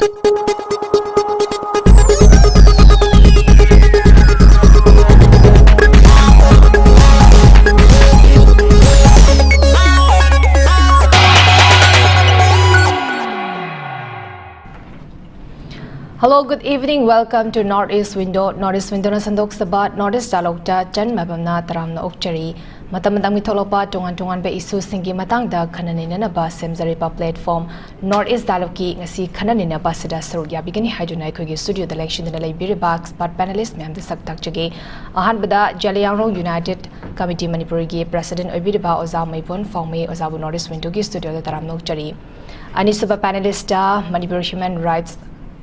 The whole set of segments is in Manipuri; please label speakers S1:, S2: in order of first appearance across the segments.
S1: Hello, good evening. Welcome to Northeast Window. Northeast Window na sandok sabat Northeast Dialogue ta Jan MAIBAM na taram na okchari. Matam-matang mitolopa tungan-tungan ba isu singi matang da kananina na ba semzari pa platform Northeast Dialogue ki ngasi kananina ba sada sarugya bigani haidunay ko gi studio the election na library box but panelist ma'am da saktak jage ahan bada Jaliangrong United Committee Manipur gi president oibiri ba oza MEIBON FOCS oza bu Northeast Window gi studio da taram na okchari. Ani saba panelist da Manipur Human Rights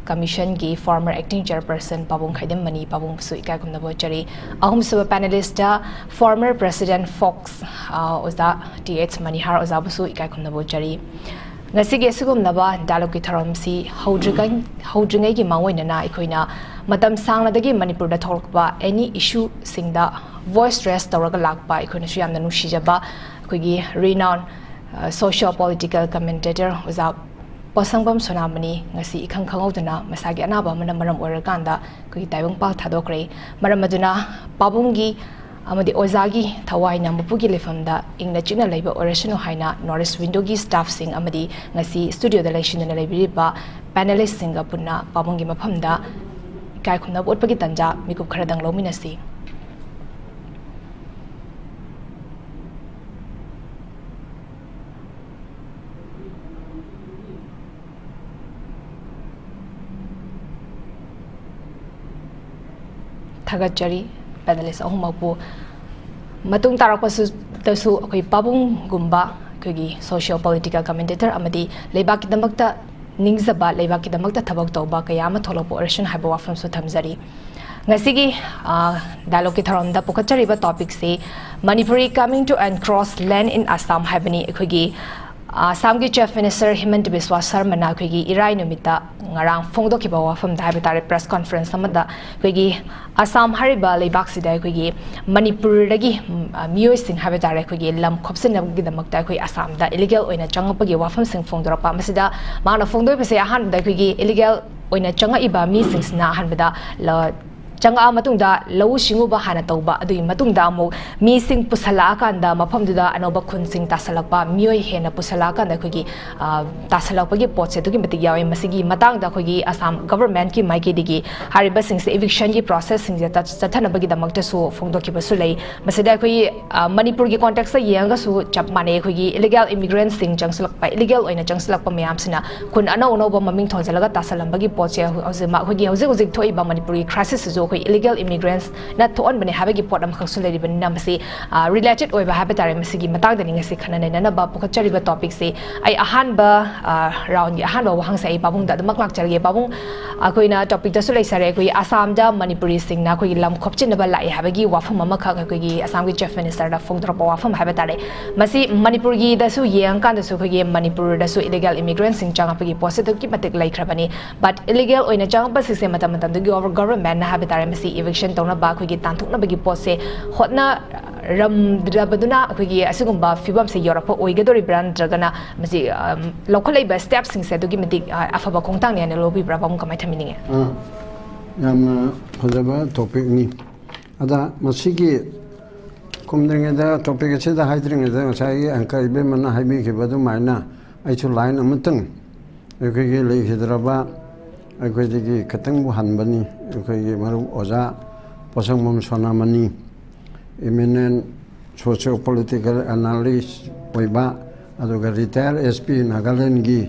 S1: Commission ki former acting chairperson Pabung KHAIDEM mani Pabung su ikai kumna bochari ahum sub panelist former president FOCS oza TH MANIHAR oza busu ikai kumna bochari ngasi ge sugum naba dialogue ki tharam si haudringai ki mangoi na ikoina matam sangna dagi Manipur da thorkba any issue singda voice raise tawraga lakpa ikoina su yamna nushijaba koigi renowned socio-political commentator oza Pasangbam Sonamani, ngasi ikang kangaudana, masagi anaba maram orakanda, kui taibong pal thadokre, maramaduna, Pabungi, amadi ozagi, Tawai Namapugi lefamda, ingna china labor orational haina, Norris Windogi staff sing amadi, ngasi studio the election in the library ba, panelist singapuna, Pabungi mapamda, Kaikuna Botpagitanja, Mikup Karadang Lominasi. Tagachari, panelist ahumapu matung tarakpasu tasu akoi Pabung gumba kogi socio-political commentator amadi leibaki damakta ningzaba leibaki damakta thabak tawba kayama tholopo oration haiba wafam su thamjari ngasigi dialogue ki tharamda pokachari ba topic se Manipuri coming to encroach land in Assam haibani kogi Assam ki Chief Minister Himanta Sarmana kogi irai numita ngarang phongdo ki ba wafam da habitare press conference amada kogi Assam hariba leibak sida kogi Manipur dagi miyoi sing habitare kogi lam khopsin gi damakta koi Assam da illegal oina changapagi wafam sing phongdora pa masida mana phongdoi pese ahan da kogi illegal oina changa iba mi sing sna ahan bada la Changa matungda lawu singu ba hana tauba adui matungda mo mi sing pusala kanda maphamduda anoba khun sing tasalakpa mioi hena pusala kanda khogi tasalakpagi potse tugi mati yawe masigi matangda khogi Assam government ki maiki digi hariba sing se eviction ki process sing jata chathana bagi damakta su phongdo ki basu lei masida khoi Manipur ki context sa yanga su chap mane khogi illegal immigrants sing changsulakpa illegal oina changsulakpa mayam sina khun ana onoba maming thonjalaga tasalambagi potse hozima khogi hojik thoi ba Manipur ki crisis zo illegal immigrants na thon bane habagi pot am khaksulari ban namsi related oi ba habitare masigi matang daning si khanane na ba pokachari ba topic se ai ahan ba round ya ahan ba wahang sai babung da mak lak charge babung akoina topic da sulai sare koi Assam da Manipuri sing na koi lam khopchin ba lai habagi wafam ma kha koi Assam ki chief minister da phongdra ba wafam habitare masi Manipur gi da su yang kan da su koi Manipur da su illegal immigrants sing changa pagi positive ki matik lai khrabani but illegal oina changa ba se matam da government na habitare masi eviction tawna ba khogi tanthukna bagi pose hotna ram drabaduna khogi asugumba fibam se yorapa oigadori brand dragana masi local ba steps sing se dogi medik afaba khongtang ne lobi brabam kamai thamininge
S2: yam phajaba topic ni ada masigi komdringe da topic che da haidringe da sai ankai be mana haibi ke badu maina ai chu line amatang khogi lei hidraba akhoi katang bu hanbani akhoi maru oza Pasangbam Sonamani eminent socio-political analyst oiba aduga retired SP Nagaland gi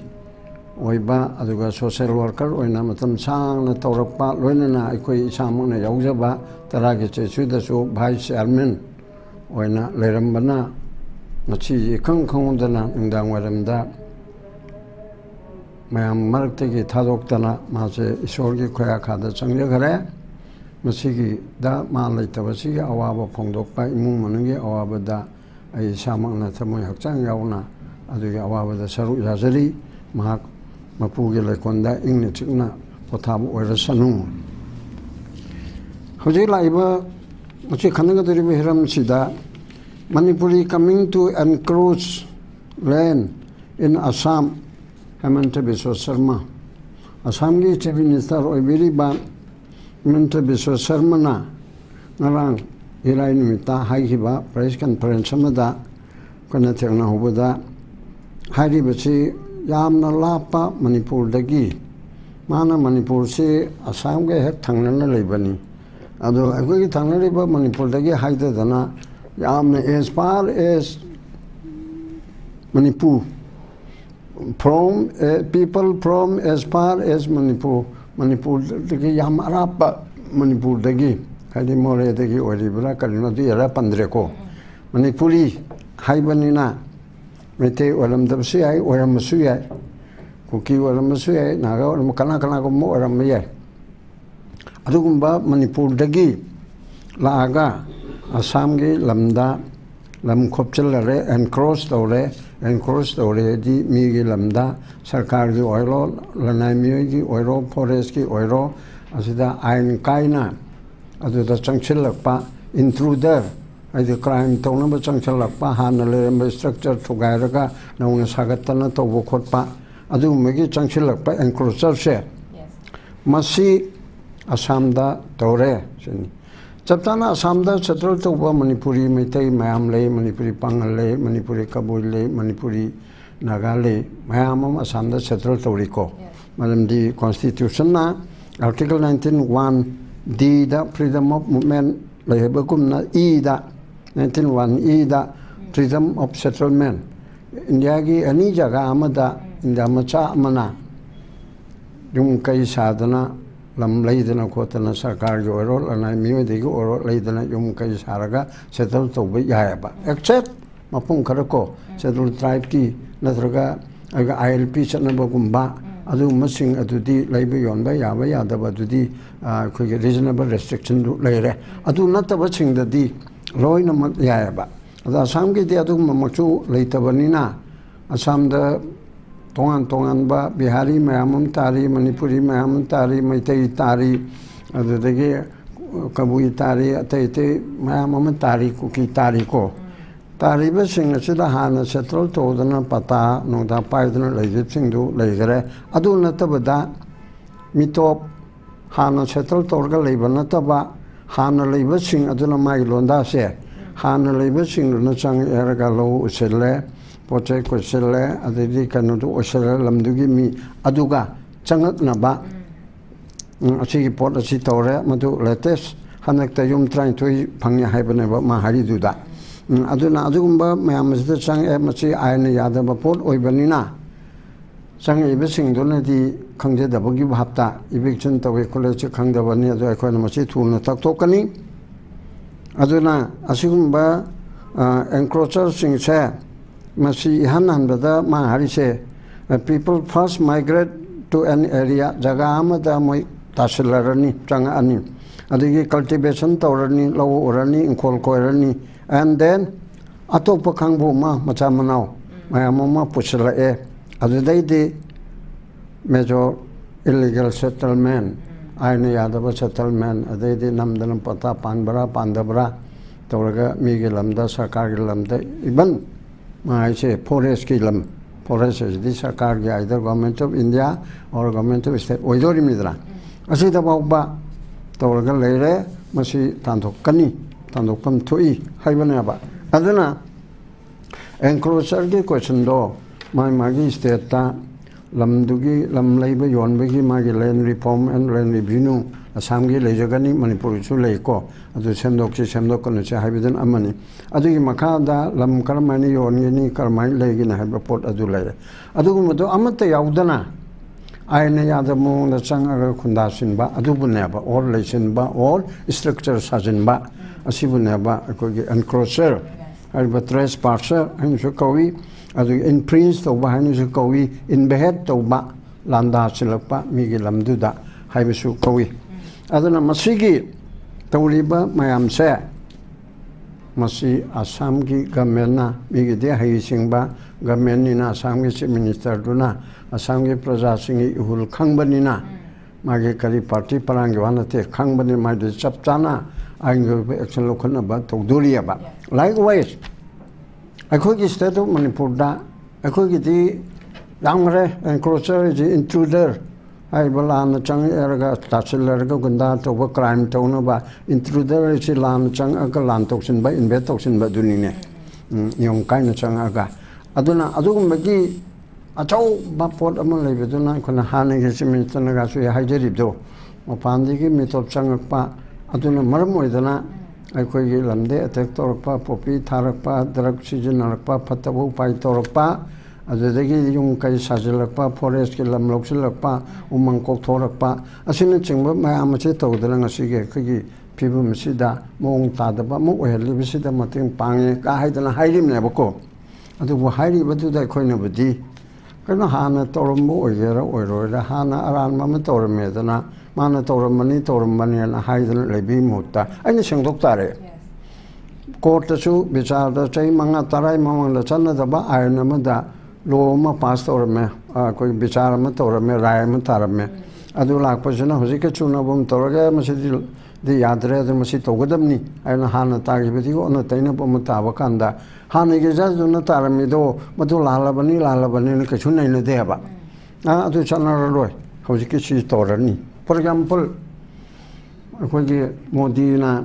S2: oiba aduga social worker oina matam sang na tawrakpa loinana akhoi samang na yaujaba taragi chechu da su vice chairman oina lerambana machi khangdana indang waramda mayam marakti thadokdana mase isorgi khoya khada changja gare masigi da malai tabasigi awaba phongdokpa imung manungi awaba da ai samangna thamoi hakchang yauna adugi awaba da saru yajari mahak mapugi lekonda ingni chikna pothabu oirasanu hoje laiba machi khanaga deribe hiram sida Manipuri coming to encroach land in Assam Himanta Sarma Assam ki Chief Minister oibiriba Himanta Biswa Sarmana ngarang irai numita haikiba press conference amada kana thengna hobada hairibachi yamna lapa Manipur dagi mana Manipur se Assam ge hek thangnana leibani ado agoi thangna leba Manipur dagi haida dana yamna as far as Manipur from people from as far as Manipur dagi yam arapa Manipur dagi haidi more dagi oribra karina du yara pandre ko Manipuri haibanina mete olam dabsi ai oram suya kuki oram suya naga oram kana ko mo oram ye adugumba Manipur dagi laaga Assam gi lamda lam khopchalare encroach tore di mi gi lamda sarkar gi oiro lanai mi gi oiro forest gi oiro asida ain kaina aduda changchilakpa intruder aidi crime tawna ba changchalakpa hanna le structure thugairaga nauna sagatana tawbo khotpa adu megi changchilakpa encroacher se masi Assam da tore sini chaptana Assam da settle tawba Manipuri metai mayam le Manipuri pangal le Manipuri kabul le Manipuri naga le mayam Assam da settle tawriko madam di constitution na article 19(1) D da freedom of movement lehebakumna E da 19(1) E da freedom of settlement India gi ani jaga amada India macha amana yung kai sadana lam leidana khotana sarkar gi oro lanai miyo de gi oro leidana yung kai saraga settle tawba yayaba except mapung kharako settle tribe ki natraga aga ILP chatnaba gumba adu masing adudi laiba yonba yaba yadaba adudi khoi reasonable restriction leire adu nataba chingdadi loina yayaba ada Assam gi de adu machu leitabanina Assam da tongan ba Bihari mayamum tari Manipuri mayamum tari Maitai tari adudagi Kabui tari atai mayamum tari kuki tari ko tari ba sing asida hana settle todana pata nongda paidana leijip singdu leigare adu natabada mitop hana settle torga leiba nataba hana leiba sing aduna mai londa se hana leiba sing na chang eraga lo uselle poche ko selle adidi kanudu uselle lamdugi mi aduga changak na ba asigi pot asi tore madu latest hanakta yum trying to phangya haibane ba ma hari duda aduna adugumba mayamsida chang machi aina yadaba pot oibanina chang ibesing dona di khangje dabagi bhapta eviction tawe college khangdabani adu akhona machi thuna taktokani aduna asigumba encroacher sing se masi hananda ma hari se people first migrate to an area jaga amada moi tasilarani chang ani adigi cultivation tawrani law orani inkol koirani and then atopa khangbu ma macha manau mayamama puchla e adudai de major illegal settlement aina yadaba settlement adai de namdanam pata panbara pandabra tawraga migi lamda sarkar gi lamda iban ma ise forest ki lam forest is the sarkar gi either government of India or government of state oidori midra asida bawba tawraga leire masi tandokani tandokpam thui haibana ba aduna encroacher gi question do mai magi state ta lamdugi lam leiba yonbagi magi land reform and land revenue Assam gi lejagani Manipur chu leiko adu semdok kono cha haibidan amani adugi makada lam karmani yongini karmai legina haiba pot adu le adugu modo amata yaudana aina yadamu na changaga khunda sinba adubuneba or lesinba or structure sajinba asibuneba akogi encroacher haiba trespasser hainu kawi adu in prince to ba hainu kawi in behead to ba landa silakpa migi lamduda haibisu kawi aduna masigi tawriba mayam se masi Assam gi government migi de haisingba government ni na Assam gi chief minister duna Assam gi praja singi ihul khangbani magi kari party parangi wanate khangbani mai de chapchana aingo action lokhana ba togduriya ba likewise akhoi gi state of Manipur da akhoi gi di lamre encroacher is intruder hai balan chang erga tachilar ga gunda to ba crime to no ba intruder chi lan chang aga lan toksin ba invest toksin ba duni ne yong kai na chang aga aduna adugum gi achau ba pot amon le beduna khona hane gi simin tan ga su hai jeri do ma pandi gi mi top chang pa aduna maram oidana ai khoi gi lamde attack tor pa popi tharak pa drug season pa phatabu pai tor pa adudagi yung kai sajilak pa forest ki lamlok silak pa umang kok thorak pa asina chingba mayam che tawdala ngasi ge khigi phibum sida mong tadaba mo ohli bisida mating pange ka haidana hairim ne bako adu bu hairi badu da khoina budi kana hana torom bo ogera oirora hana aran ma torme dana mana tormani tormani na haidana lebi mutta aini sengdok tare court su bichar da chai manga tarai mamang la channa da ba ayna ma da lo ma pass torme koi bichar ma torme rai ma tarme adu lak pasina hoji ke chuna bom torga masidi di yadre da masi togadamni ayna hana tagi bidi go na taina bom ta ba kanda hana ge ja dun tarmi do madu lalabani ne ke chunai na de ba adu channa roi hoji ke chi torani for example koi modi na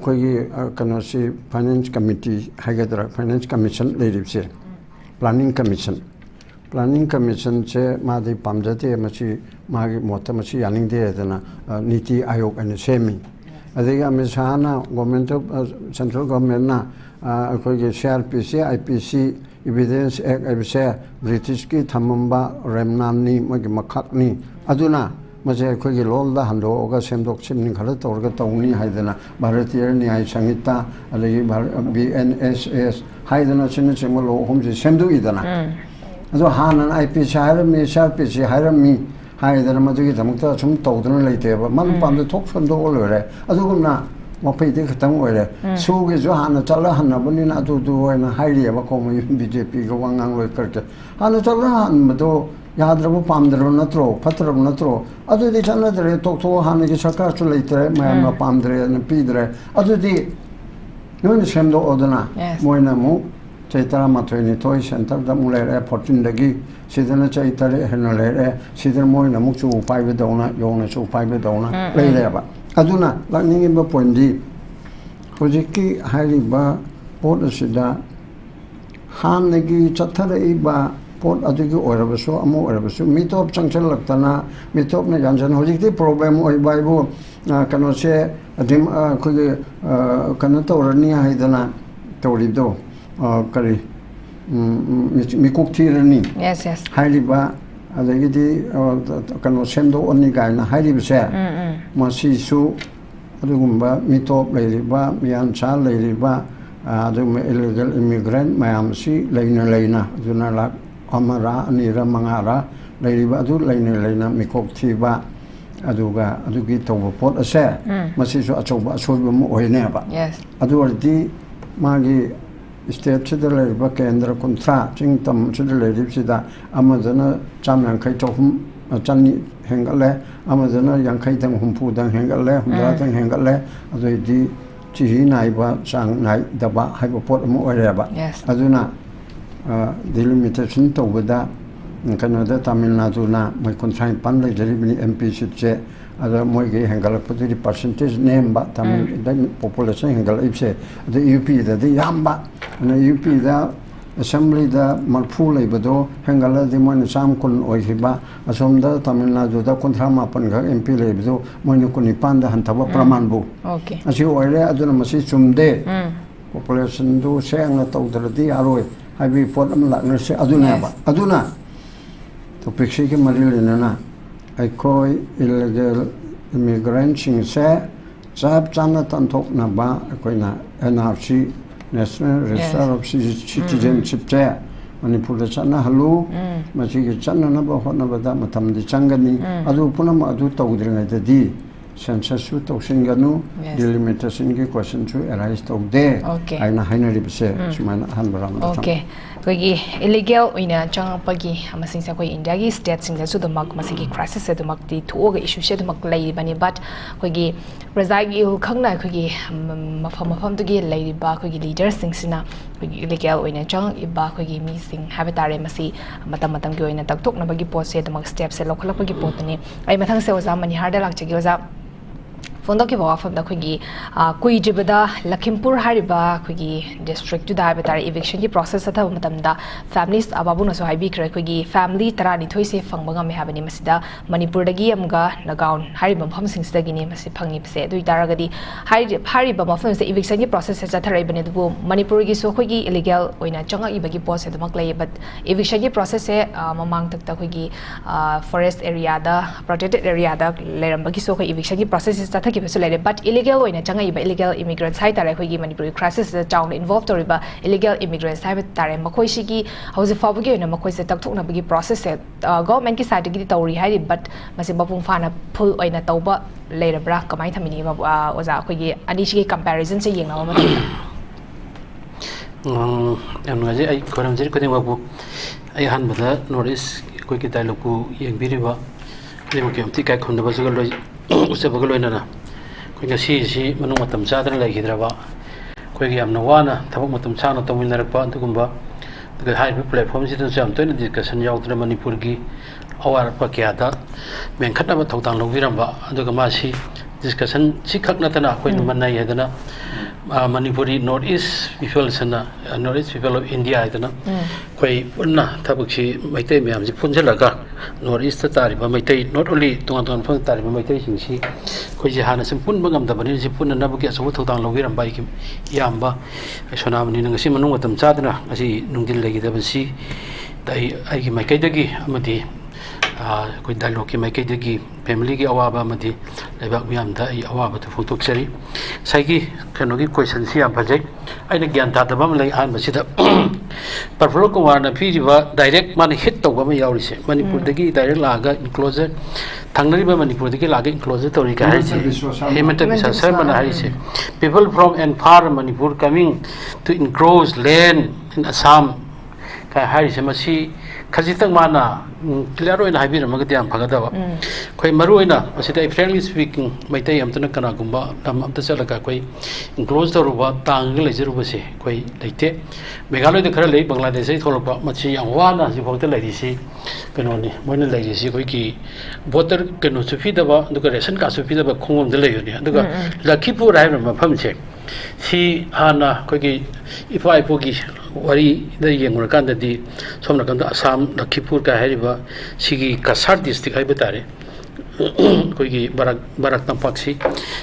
S2: koi kana si finance committee hagadra finance commission leadership planning commission che madi pamjate machi magi mota machi yaning de dana niti ayog and semi adega misana government of central government na koi CHAIRPERSON IPC evidence act abse british ki thamamba remnam ni magi makhak ni aduna maje koi lol da hando ga semdok chimning khara torga tawni haidana bharatiya nyay sanghita alagi BNSS haidana chin chimlo lo homji semdu idana ado hanan IPC hairami CHAIRPERSON hairami haidana madugi damukta chum tawdana leiteba man pamde thok chondo olore adugumna wapaide khatang oire suge jo hana chala hana bunina adu du oina hairiya ko BJP ga wangang loi karke hana chala han mado yadrabu pamdro natro patrab natro adu di chana dre tok to hana ki sarkar chu leitre mayam pamdre na pidre adu di non semdo odana moina mu chaitara mathoini toy center da mulere opportunity sidana chaitare henolere sidana moina mu chu pai be dona yona chu pai be dona leile ba aduna lakningi ba poindi hojiki hariba pot asida hanagi chathare iba pot adugi oirabaso amo oirabaso mitop changchal laktana mitop na janjan hojikti problem oi baibo kano se adim khoi kano torani haidana torido kari mikuk thirani
S1: yes
S2: hairiba adagidi kano semdo onni gaina hairibse masi su adugumba mitop leiriba mian cha leiriba adum illegal immigrant mayam si leina aduna la amara anira mangara leiriba adu leina mikok thiba aduga adugi toba pot ase masi su achoba asoba mo oine ba adu ardi magi state chida leiriba kendra kontra chingtam chida leiribsida amazana chamyang khai chohum chani hengale amazana yang khai tang humpu dang hengale humra tang hengale adudi chihi naiba sang nai daba haiba pot mo oireba aduna delimitation tobada Canada Tamil Nadu na moi contrain pan le deribini MP sitche ada moi ge hengal putri percentage name ba Tamil population hengal ipse the UP da the yamba na UP da assembly da malphu le bado hengal de moi sam kun oiba asom da Tamil Nadu da kontra mapan ga MP le bado moi kun nipan da hantaba praman bu okay asi oire aduna masi chumde population do seng na tawdradi aroi habi pot am la na se aduna ba aduna to picture ke maril na ai koi illegal immigrant sing se sab chana tan thok na ba koi na NRC national register of citizenship che Manipur da chana halu machi ke chana na ba hona ba da matam de changani adu punam adu tawdringa da di census su tausin ganu delimitation ki question su arise taude aina hainari bise sumana hanbaram
S1: okay kogi illegal oina changpagi amasing sa koi India gi state sing su domak masigi crisis domak ti thuoga issue she domak lai bani but kogi preside gi khangna kogi mafam tu gi lai ba kogi leaders sing sina kogi illegal oina chang iba kogi mi sing habitare masi matam gi oina taktok na bagi post se domak step se lokhalak bagi pot ni ai mathang se oza manihar da lakchagi oza phone की वाफम कुई जिबद लखीमपुर डिस्ट्रिक्ट इविक्शन की प्रोसेस फैमिलीज अबाबूनसु हाइबीख्रे फैमिली 12 से फंगबगमे हाबनी मसिदा मणिपुर नगाउन मफम सिंगसिदगिनी मसि फंगिबसे दुइतारगदी मफम से इविक्शन की प्रोसेस से चथरबने मणिपुर की सो खोगी इलीगल ओइना चंगइबगी पोस्ट दमक लय बट इविक्शन की प्रोसेस से ममांग तक खोगी फॉरेस्ट एरिया दा प्रोटेक्टेड एरिया दा लेरंबगी सो खोगी इविक्शन की प्रोसेस से चथ but illegal oina changa illegal immigrants hai tare khoi gi manipur crisis da town involved toriba illegal immigrants hai tare makhoi shi gi hauze fabu gi oina makhoi se takthok na bagi process se government ki side gi tauri hai but masi bapung fana full oina tauba leirabra kamai thamini oza khoi gi ani shi comparison se yengna ma
S3: am ngaje ai koram jeri koding babu ai han bada notice koi ki dialogue ku yengbiriba lemo ki amti kai khonda bajugal loi use bagal loina na koi ga si manu matam chadra lai hidraba koi gi amna wana thabak matam chana tawinarpa antugumba the high platform sit jam to discussion yaudra manipur gi awar pa kya da men khatna ba thawtang logiramba aduga ma si discussion si khakna tana koi manai hedana manipuri northeast people sana northeast people of india hedana koi punna thabak si maitai myam ji punjalaga northeast ta riba maitai not only tongan phang ta riba maitai sing si koi ji hana sim pun bangam da bani ji punna na buki aso thawtang logiramba ki yamba sonamani nang si manung matam chadna asi nungdil legi da si dai ai ki maikai dagi amadi koi dialogue ki maikai dagi family ki awaba amadi lebak myam da ai awaba tu photo seri sai ki kano ki question si am phajai ai na gyan ta da bam lai han basida perflo ko warna phi ba direct man hit to ba ma yauri se manipur dagi direct laga enclosure thangnari ba manipur dagi laga enclosure to ri ka hai se Himanta bisa sermon hai se people from and far manipur coming to encroach land in Assam ka hai se masi khajitang mana clear oina haibira magati am phagada koi maru oina asida frankly speaking maitai amtana kana gumba amta chalaka koi enclose to ruba tang lejeru base koi leite meghaloi de khara lei bangladesh ai tholba machi yang wana ji phokta lei si kano ni moina lei si koi ki voter kano sufi da ba duka ration ka sufi da ba khongom de lei ni duka lakhipur hai ma pham che si hana koi ki ifai pogi wari da yengur kan da di somna kan da Assam Lakhipur ka heriba sigi Kasar district ai batare koi ki barak tampak si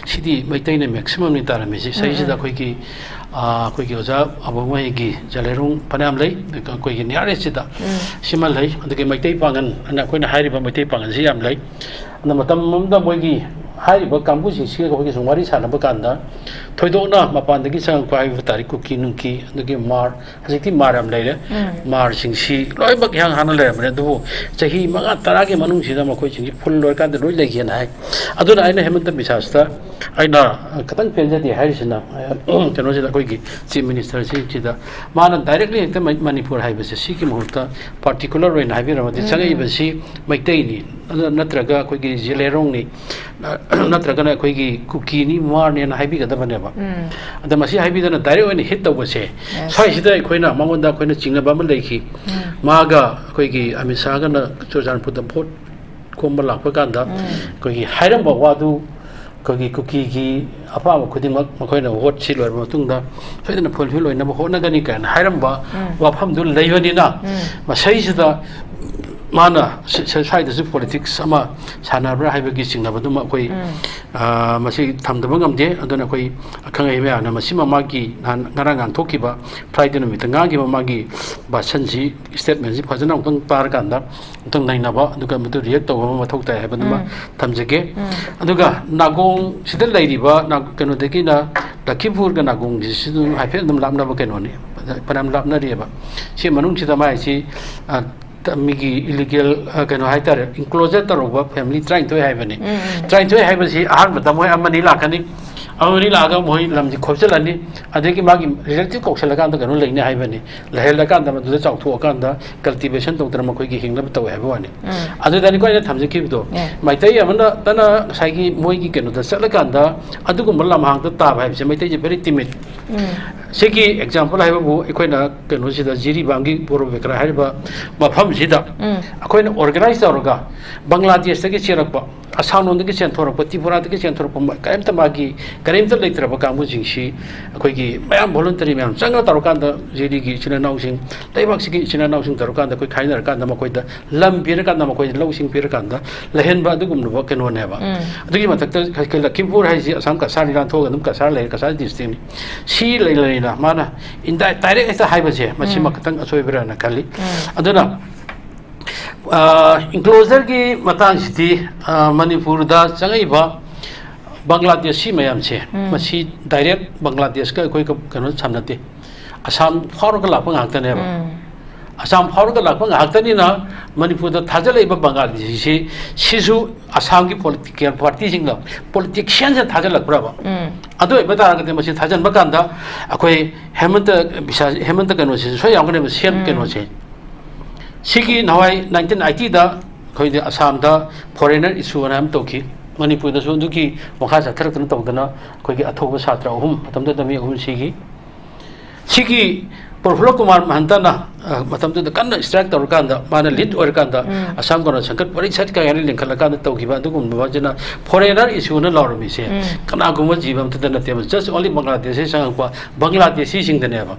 S3: sidi maitai ne maximum ni tara me si sai sida koi ki oza abomai gi jalerung panam lei koi ki niare sida simal lei adike maitai pangan ana koi na heriba maitai pangan si am lei na matam mamda moi gi hariba kambu si si koi ki sungwari sana ba kanda thoidona mapan dagi sang kwai batari kuki nungki adike mar hasiki maram leile mar sing si loi bak yang hana le mane du chahi manga tara ke manung sida ma koi sing full loi kan loi legi na hai aduna aina Himanta bisasta aina katang penja di harisina kano sida koi ki chief minister si chida mana directly ekta manipur hai base si ki muhurta particular roi na bi ramati changai basi maitai ni natraga koi ki jilerong ni natraga na koi ki kuki ni mar ne na haibi kada bane ba ada masi haibi da na direct oni hit taw base sai sida koi na mangonda koi na chingna ba ma leiki maga koi ki amisa ga na chojan put the vote komba lakpa kanda koi ki hairam ba wadu koi ki kuki ki apa ma khuding mak makoi na vote si lor ma tung da sai na phol phil oina ba hona ga ni kan hairam ba wa pham dul leiyoni na ma sai sida mana sai da politics ama sanabra haibagi singna baduma koi masi thamdaba ngamde aduna koi akhangai me ana masi mamagi ngarang ang thokiba friday no mitanga gi mamagi basan ji statement ji phajana utang par kanda utang naina ba aduga mudu react to ma thokta hai baduma thamjage aduga nagong sidal lairiba na keno deki na Lakhipur ga nagong ji sidu haife dum lamna ba keno ni panam lamna riba si manung chida mai si Migi illegal cano haiter enclosure taruba family trying to have any trying to have a hard but the way Manila can Laga Moy Lamdi Kopselani, I think Magi relative Coxelagan can only have any Lahelagan to the South to Okanda, cultivation to Dramakoki Kingdom to everyone. Other than quite a time to keep though. My day Amanda Dana Sagi Moigi can the Selaganda, Adukumalam the Tab, I may take very timid. Seki example I have a Equina can see the Ziri Bangi Purvekra Hariba, Mapam Zida, a coin organized Orga, Bangladesh take a Chirapa, Assam on the kitchen for a Potipura the kitchen for Karamtamagi, Karimta later of a Kamuji, a quickie, voluntary man, Sanga Tarokanda, Ziri China announcing, Taimaxi China announcing Tarokanda, quick kinder Kandamakoida, Lam Pirakandamakoid, Losing Pirakanda, Lahenba the Gum can one never. The Kimpur has some Kasari Ranto and Kasar Kasar this thing. She Laylina, Mana, in that direct as a hybaze, Machimakatan, a Soibra Kali. Adana enclosure ki Matan City, Manipur, da Sangaiba, Bangladesh, Mayamche, Machi direct Bangladesh, quick cannot Samnati. Assam Horgalapang Actaneva. Assam Horgalapang Actanina, Manipur, the Tajaleba Bangladesh, Shizu, Assamki political parties in love, politicians and Tajala Brava. Ado better than Machine Tajan Baganda, a quay Himanta Canosis, so young name is Shem Canosi. Siki now 1990 da Koida Assam da foreigner issue and Toki, Manipur the Sunduki, Mohasa Terran Togana, Kogi Atoba Satra, whom Matam the Me Siki. Siki Porflokumar Mantana, Matam to the Kanda extract or Kanda, Mana Lit or Kanda, Assam Gona Sankat, but it's at Kayani and Kalakanda Tokiba, Vajana, foreigner issue and law, we say. Kanaguma Jibam to the Native, just only Bangladesh, Bangladesh in the never.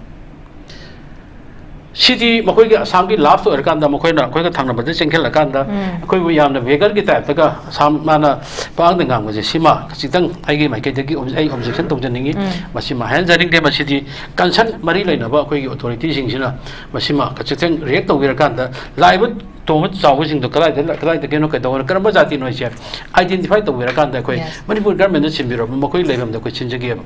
S3: City Makoy Assam laughed to Erkanda Makoina, Koga Tanga, but this and Kelakanda, Koyam the Vega Gita, some mana Pangam was a Sima, Sitang, I gave my category objection to the Ningi, Masima hands I think they must city, consent Marila about Koy authorities in Sina, Masima, Kachitang, react to Virakanda, live to much using the Kalai, the Genoka, or Karamazati no chef, identified the Virakanda, Manipur government in Bureau, Makoy Legam, the question gave.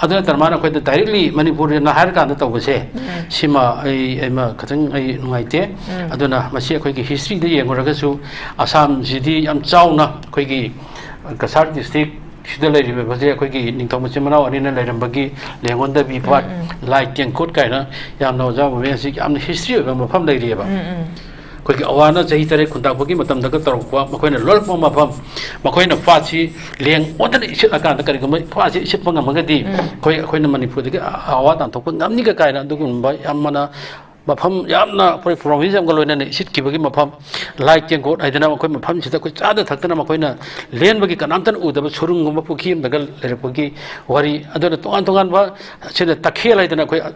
S3: Other than Mana quite directly Manipur in the Harkan that was say, Sima, I'm a cutting a Nuite, Adona, Masia Quaki history, the Yangoragasu, Assam, Zidi, Sauna, Quaki, Kasar district, Shidalay, was there Quaki, Nintomasimano, and in a Lambagi, Leonda be part, like Yankot Kaina, Yamno, I'm the history of a family river. Quick Awana, Zahitare, Kuntapaki, Matam the Gatorqua, Macoina, Lord Mapam, Macoina Fachi, Liang, what an issue account the Karigama, Fachi, Shipanga Magadi, Quina Manipur, Awat and Topun, Amnika Kaina, Dugun by Amana. Mapam Yamna for provision Golona, sit Kibaki Mapam, like Yankot, I don't know what Mapam, which other Takana Macoina, Lianbaki Kanantan Uda, Surungumapuki, Bagal, Repuki, Wari, other Antonganba, said the Takila,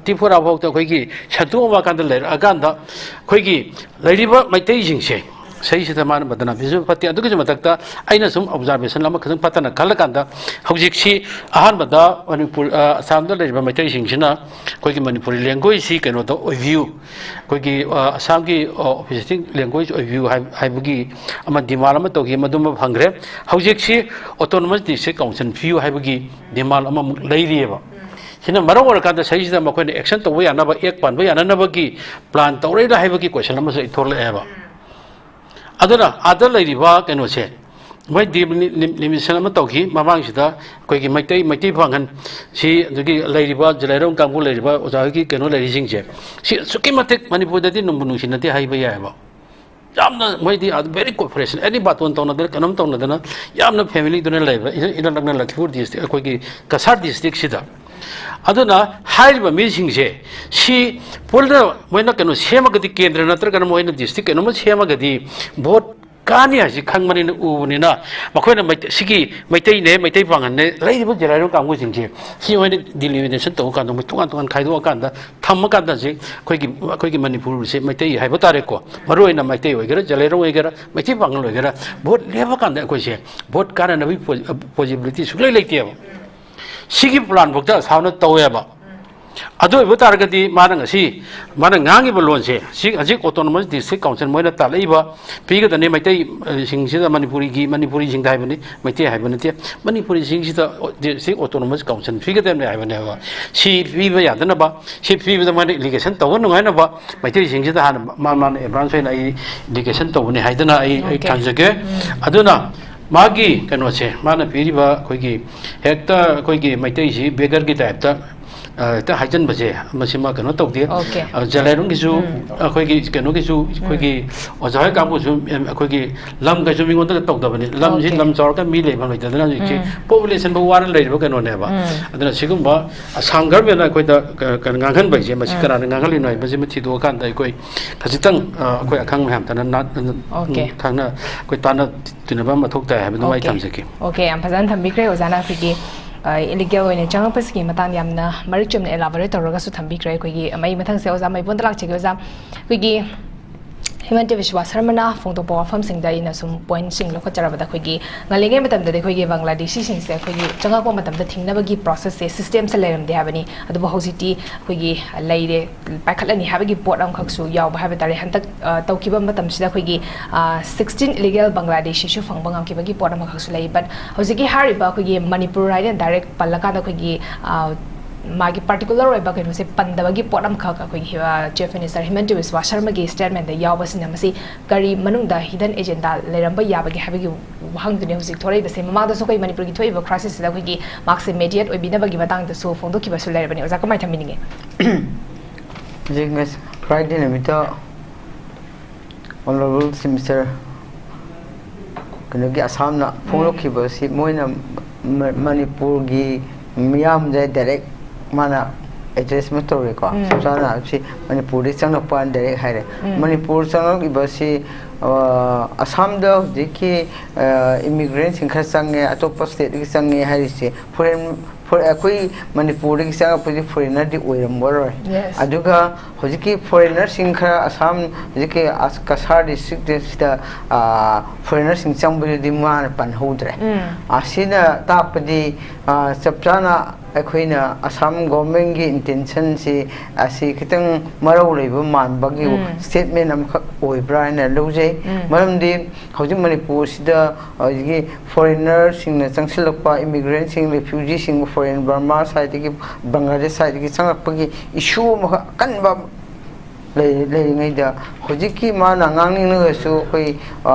S3: Tipura Vota Quiki, Chatuma Candler, Aganda, Quiki, Ladiba, my teaching say. Says the man, but the vision Patti Adukamataka, I know some observation, Lamakan Patana, Kalakanda, Hojiksi, Ahanbada, Manipur, Assam, the limitation, Jina, Quiki Manipuri language, seek and what view, Quiki Assamki or visiting language of view, Habugi, Amadimala, Togi, Maduma Hungre, Hojiksi, autonomous district council, few Habugi, Dimal Lady. Sina Maro Kanda says the Makoni action to way another Ekpan, way another plan to read a Habugi question, almost told ever. Other lady walk and was said, Why deep Limitoki, Mamangita, Quaki Mati Pangan, she the lady was the Leron Kambu lady was Aki canola racing chair. She Sukimatic Manipur that didn't know in the Highway. Yamna, my dear, very cooperation. Any but one ton of the Kanam ton of the Yamna family don't live in a like food district, Quaki Kasar district shida. Aduna hide by missing she pulled the when I can Shemagati came another Kanamoina district and almost Shemagati both Kanya, she can't in Unina, Makona, Siki, my tay name, my tay pang, and Lady Bujerano come with him. She went delineation to Okanda, Tuan Kaido Okanda, Tamakanda, Quaki Manipur, say, my tay, Hypotareco, Maruina, my tay, Jalero, my tay pang, both never can that question, both can and possibilities, really like you. Siki plan booked us how not to ever. ꯑꯗꯨ ꯑꯣꯏꯕ ꯇꯥꯔꯒꯗꯤ ꯃꯥꯅ ꯉꯁꯤ ꯃꯥꯅ ꯉꯥꯡꯉꯤꯕ ꯂꯣꯟꯁꯦ ꯁꯤ ꯍꯧꯖꯤꯛ ꯑꯣꯇꯣꯅꯣꯃꯁ ꯗꯤꯁꯇ꯭ꯔꯤꯛ ꯀꯥꯎꯟꯁꯤꯜ ꯃꯣꯏꯅ ꯇꯥꯛꯂꯛꯏꯕ ꯄꯤꯒꯗꯕꯅꯤ ꯃꯩꯇꯩꯁꯤꯡꯁꯤꯗ ꯃꯅꯤꯄꯨꯔꯤꯁꯤꯡꯗ ꯍꯥꯏꯕꯅꯤ ꯃꯩꯇꯩ ꯍꯥꯏꯕ ꯅꯠꯇꯦ ꯃꯅꯤꯄꯨꯔꯤꯁꯤꯡꯁꯤꯗ ꯗꯤꯁꯇ꯭ꯔꯤꯛ ꯑꯣꯇꯣꯅꯣꯃꯁ ꯀꯥꯎꯟꯁꯤꯜ ꯄꯤꯒꯗꯕꯅꯤ ꯍꯥꯏꯕꯅꯦꯕ ꯁꯤ ꯄꯤꯕ ꯌꯥꯗꯅꯕ ꯁꯤ ꯄꯤꯕꯗ ꯃꯣꯏꯅ ꯏꯂꯤꯒꯦꯁꯟ ꯇꯧꯕ ꯅꯨꯡꯉꯥꯏꯅꯕ ꯃꯩꯇꯩꯁꯤꯡꯁꯤꯗ ꯍꯥꯟꯅ ꯃꯥꯅ ꯑꯦꯗꯚꯥꯟꯁ ꯑꯣꯏꯅ ꯑꯩ ꯏꯂꯤꯒꯦꯁꯟ ꯇꯧꯕꯅꯤ ꯍꯥꯏꯗꯅ ꯑꯩ ꯊꯝꯖꯒꯦ ꯑꯗꯨꯅ ꯃꯥꯒꯤ ꯀꯩꯅꯣꯁꯦ ꯃꯥꯅ ꯄꯤꯔꯤꯕ ꯑꯩꯈꯣꯏꯒꯤ ꯍꯦꯛꯇ ꯑꯩꯈꯣꯏꯒꯤ ꯃꯩꯇꯩꯁꯤ ꯕꯦꯒꯔꯒꯤ ꯇꯥꯏꯞꯇ ꯍꯦꯛꯇ ꯍꯥꯏꯖꯟꯕꯁꯦ ꯃꯁꯤꯃ ꯀꯩꯅꯣ ꯇꯧꯗꯦ ꯖꯂꯥꯏꯔꯣꯡꯒꯤꯁꯨ ꯑꯩꯈꯣꯏꯒꯤ ꯀꯩꯅꯣꯒꯤꯁꯨ ꯑꯩꯈꯣꯏꯒꯤ ꯑꯣꯖꯥ ꯍꯣꯏ ꯀꯥꯡꯕꯨꯁꯨ ꯑꯩꯈꯣꯏꯒꯤ ꯂꯝꯒꯩꯁꯨ ꯃꯤꯉꯣꯟꯗ ꯇꯧꯗꯕꯅꯤ ꯂꯝꯁꯤ ꯂꯝ ꯆꯥꯎꯔꯒ ꯃꯤ ꯂꯩꯐꯝ ꯂꯩꯇꯗꯅ ꯍꯧꯖꯤꯛꯁꯤ ꯄꯣꯄꯨꯂꯦꯁꯟꯕꯨ ꯋꯥꯅ ꯂꯩꯔꯤꯕ ꯀꯩꯅꯣꯅꯦꯕ ꯑꯗꯨꯅ ꯁꯤꯒꯨꯝꯕ ꯑꯁꯥꯝ ꯒꯔꯃꯦꯟꯅ ꯑꯩꯈꯣꯏꯗ ꯉꯥꯡꯍꯟꯕꯁꯦ ꯃꯁꯤ ꯀꯅꯥꯅ ꯉꯥꯡꯍꯜꯂꯤꯅꯣ ꯍꯥꯏꯕꯁꯤꯃ ꯊꯤꯗꯣꯛꯑꯀꯥꯟꯗ ꯑꯩꯈꯣꯏ ꯈꯖꯤꯛꯇꯪ ꯑꯩꯈꯣꯏ ꯑꯈꯪ ꯃꯌꯥꯝ ꯈꯪꯅ ꯑꯩꯈꯣꯏ ꯇꯥꯟꯅ ꯇꯤꯟꯅꯕ ꯃꯊꯧ ꯇꯥꯏ ꯍꯥꯏꯕꯗꯨ ꯑꯩ ꯊꯝꯖꯒꯦ
S1: ꯑꯣꯀꯦ ꯌꯥꯝ ꯐꯖꯅ ꯊꯝꯕꯤꯈ꯭ꯔꯦ ꯑꯣꯖꯥꯅ ꯑꯩꯈꯣꯏꯒꯤ ꯏꯂꯤꯒꯦꯜ ꯑꯣꯏꯅ ꯆꯪꯉꯛꯄꯁꯤꯒꯤ ꯃꯇꯥꯡꯗ ꯌꯥꯝꯅ ꯃꯔꯤꯛ ꯆꯨꯝꯅ ꯑꯦꯂꯥꯕꯣꯔꯦꯠ ꯇꯧꯔꯒꯁꯨ ꯊꯝꯕꯤꯈ꯭ꯔꯦ ꯑꯩꯈꯣꯏꯒꯤ ꯃꯩ ꯃꯊꯪꯁꯦ ꯑꯣꯖꯥ ꯃꯩꯕꯣꯟꯗ ꯂꯥꯛꯆꯒꯦ ꯑꯣꯖꯥ ꯑꯩꯈꯣꯏꯒꯤ ꯍꯤꯃꯟꯇ ꯕꯤꯁ꯭ꯋꯥ ꯁꯔꯃꯅ ꯐꯣꯡꯗꯣꯛꯄ ꯋꯥꯐꯝꯁꯤꯡꯗ ꯑꯩꯅ ꯁꯨꯝ ꯄꯣꯏꯟꯠꯁꯤꯡ ꯂꯧꯈꯠꯆꯔꯕꯗ ꯑꯩꯈꯣꯏꯒꯤ ꯉꯜꯂꯤꯉꯩ ꯃꯇꯝꯗꯗꯤ ꯑꯩꯈꯣꯏꯒꯤ ꯕꯪꯒ꯭ꯂꯥꯗꯦꯁꯤꯁꯤꯡꯁꯦ ꯑꯩꯈꯣꯏꯒꯤ ꯆꯪꯉꯛꯄ ꯃꯇꯝꯗ ꯊꯤꯡꯅꯕꯒꯤ ꯄ꯭ꯔꯣꯁꯦꯁꯁꯦ ꯁꯤꯁꯇꯦꯝꯁꯦ ꯂꯩꯔꯝꯗꯦ ꯍꯥꯏꯕꯅꯤ ꯑꯗꯨꯕꯨ ꯍꯧꯖꯤꯛꯇꯤ ꯑꯩꯈꯣꯏꯒꯤ ꯂꯩꯔꯦ ꯄꯥꯏꯈꯠꯂꯅꯤ ꯍꯥꯏꯕꯒꯤ ꯄꯣꯠ ꯑꯃꯈꯛꯁꯨ ꯌꯥꯎꯕ ꯍꯥꯏꯕ ꯇꯥꯔꯦ ꯍꯟꯗꯛ ꯇꯧꯈꯤꯕ ꯃꯇꯝꯁꯤꯗ ꯑꯩꯈꯣꯏꯒꯤ 16 ꯏꯂꯤꯒꯦꯜ ꯕꯪꯒ꯭ꯂꯥꯗꯦꯁꯤꯁꯨ ꯐꯪꯕ ꯉꯝꯈꯤꯕꯒꯤ ꯄꯣꯠ ꯑꯃꯈꯛꯁꯨ ꯂꯩ ꯕꯠ ꯍꯧꯖꯤꯛꯀꯤ ꯍꯥꯏꯔꯤꯕ ꯑꯩꯈꯣꯏꯒꯤ ꯃꯅꯤꯄꯨꯔ ꯍꯥꯏꯅ ꯗꯥꯏꯔꯦꯛ ꯄꯜꯂꯀꯥꯟꯗ ꯑꯩꯈꯣꯏꯒꯤ ꯃꯥꯒꯤ ꯄꯥꯔꯇꯤꯀꯨꯂꯔ ꯑꯣꯏꯕ ꯀꯩꯅꯣꯁꯦ ꯄꯟꯗꯕꯒꯤ ꯄꯣꯠ ꯑꯃꯈꯛ ꯑꯩꯈꯣꯏꯒꯤ ꯆꯤꯐ ꯃꯤꯅꯤꯁꯇꯔ ꯍꯤꯃꯟꯇ ꯕꯤꯁ꯭ꯋꯥ ꯁꯔꯃꯒꯤ ꯁ꯭ꯇꯦꯠꯃꯦꯟꯗ ꯌꯥꯎꯕꯁꯤꯅ ꯃꯁꯤ ꯀꯔꯤ ꯃꯅꯨꯡꯗ ꯍꯤꯗꯟ ꯑꯦꯖꯦꯟꯗꯥ ꯂꯩꯔꯝꯕ ꯌꯥꯕꯒꯦ ꯍꯥꯏꯕꯒꯤ ꯋꯥꯍꯪꯗꯨꯅꯤ ꯍꯧꯖꯤꯛ ꯊꯣꯔꯛꯏꯕꯁꯦ ꯃꯃꯥꯡꯗꯁꯨ ꯑꯩꯈꯣꯏ ꯃꯅꯤꯄꯨꯔꯒꯤ ꯊꯣꯛꯏꯕ ꯀ꯭ꯔꯥꯏꯁꯤꯁꯁꯤꯗ ꯑꯩꯈꯣꯏꯒꯤ ꯃꯥꯔꯛꯁꯦ ꯃꯦꯗꯤꯌꯦꯠ ꯑꯣꯏꯕꯤꯅꯕꯒꯤ ꯃꯇꯥꯡꯗꯁꯨ ꯐꯣꯡꯗꯣꯛꯈꯤꯕꯁꯨ ꯂꯩꯔꯕꯅꯤ ꯑꯣꯖꯥ ꯀꯃꯥꯏꯅ ꯊꯝꯕꯤꯅꯤꯡꯉꯤ
S4: ꯍꯧꯖꯤꯛ ꯐ꯭ꯔꯥꯏꯗꯦ ꯅꯨꯃꯤꯠꯇ ꯑꯣꯅꯔꯦꯕꯜ ꯁꯤꯃꯤꯁꯇꯔ ꯀꯩꯅꯣꯒꯤ ꯑꯁꯥꯝꯅ ꯐꯣꯡꯗꯣꯛꯈꯤꯕꯁꯤ ꯃꯣꯏꯅ ꯃꯅꯤꯄꯨꯔꯒꯤ ꯃꯤꯌꯥꯝꯗ ꯗꯥꯏꯔꯦꯛ ꯃꯥꯅ ꯑꯦꯗ꯭ꯔꯦꯁ ꯑꯃ ꯇꯧꯔꯦꯀꯣ ꯆꯞ ꯆꯥꯅ ꯁꯤ ꯃꯅꯤꯄꯨꯔꯗꯒꯤ ꯆꯪꯂꯛꯄ ꯗꯥꯏꯔꯦꯛ ꯍꯥꯏꯔꯦ ꯃꯅꯤꯄꯨꯔ ꯆꯪꯂꯛꯏꯕꯁꯤ ꯑꯁꯥꯝꯗ ꯍꯧꯖꯤꯛꯀꯤ ꯏꯃꯤꯒ꯭ꯔꯦꯟꯁꯤꯡ ꯈꯔ ꯆꯪꯉꯦ ꯑꯇꯣꯞꯄ ꯁ꯭ꯇꯦꯠꯇꯒꯤ ꯆꯪꯉꯦ ꯍꯥꯏꯔꯤꯁꯦ ꯑꯩꯈꯣꯏ ꯃꯅꯤꯄꯨꯔꯗꯒꯤ ꯆꯪꯉꯛꯄꯁꯤ ꯐꯣꯔꯦꯅꯔꯗꯤ ꯑꯣꯏꯔꯝꯃꯔꯣꯏ ꯑꯗꯨꯒ ꯍꯧꯖꯤꯛꯀꯤ ꯐꯣꯔꯦꯅꯔꯁꯤꯡ ꯈꯔ ꯑꯁꯥꯝ ꯍꯧꯖꯤꯛꯀꯤ ꯀꯁꯥꯔ ꯗꯤꯁꯇ꯭ꯔꯤꯛꯇꯁꯤꯗ ꯐꯣꯔꯦꯅꯔꯁꯤꯡ ꯆꯪꯕꯗꯨꯗꯤ ꯃꯥꯅ ꯄꯟꯍꯧꯗ꯭ꯔꯦ ꯑꯁꯤꯅ ꯇꯥꯛꯄꯗꯤ ꯆꯞ ꯆꯥꯅ ꯑꯩꯈꯣꯏꯅ ꯑꯁꯥꯝ ꯒꯣꯔꯃꯦꯟꯒꯤ ꯏꯟꯇꯦꯟꯁꯟꯁꯤ ꯑꯁꯤ ꯈꯤꯇꯪ ꯃꯔꯧ ꯂꯩꯕ ꯃꯥꯟꯕꯒꯤ ꯁ꯭ꯇꯦꯠꯃꯦꯟ ꯑꯃꯈꯛ ꯑꯣꯏꯕ꯭ꯔꯥ ꯍꯥꯏꯅ ꯂꯧꯖꯩ ꯃꯔꯝꯗꯤ ꯍꯧꯖꯤꯛ ꯃꯅꯤꯄꯨꯔꯁꯤꯗ ꯍꯧꯖꯤꯛꯀꯤ ꯐꯣꯔꯦꯅꯔꯁꯤꯡꯅ ꯆꯪꯁꯤꯜꯂꯛꯄ ꯏꯃꯤꯒ꯭ꯔꯦꯟꯁꯤꯡ ꯔꯤꯐ꯭ꯌꯨꯖꯤꯁꯤꯡ ꯐꯣꯔꯦꯟ ꯕꯔꯃꯥ ꯁꯥꯏꯗꯒꯤ ꯕꯪꯒ꯭ꯂꯥꯗꯦꯁ ꯁꯥꯏꯗꯒꯤ ꯆꯪꯂꯛꯄꯒꯤ ꯏꯁꯨ ꯑꯃꯈꯛ ꯑꯀꯟꯕ ꯂꯩꯔꯤꯉꯩꯗ ꯍꯧꯖꯤꯛꯀꯤ ꯃꯥꯅ ꯉꯥꯡꯅꯤꯡꯉꯒꯁꯨ ꯑꯩꯈꯣꯏ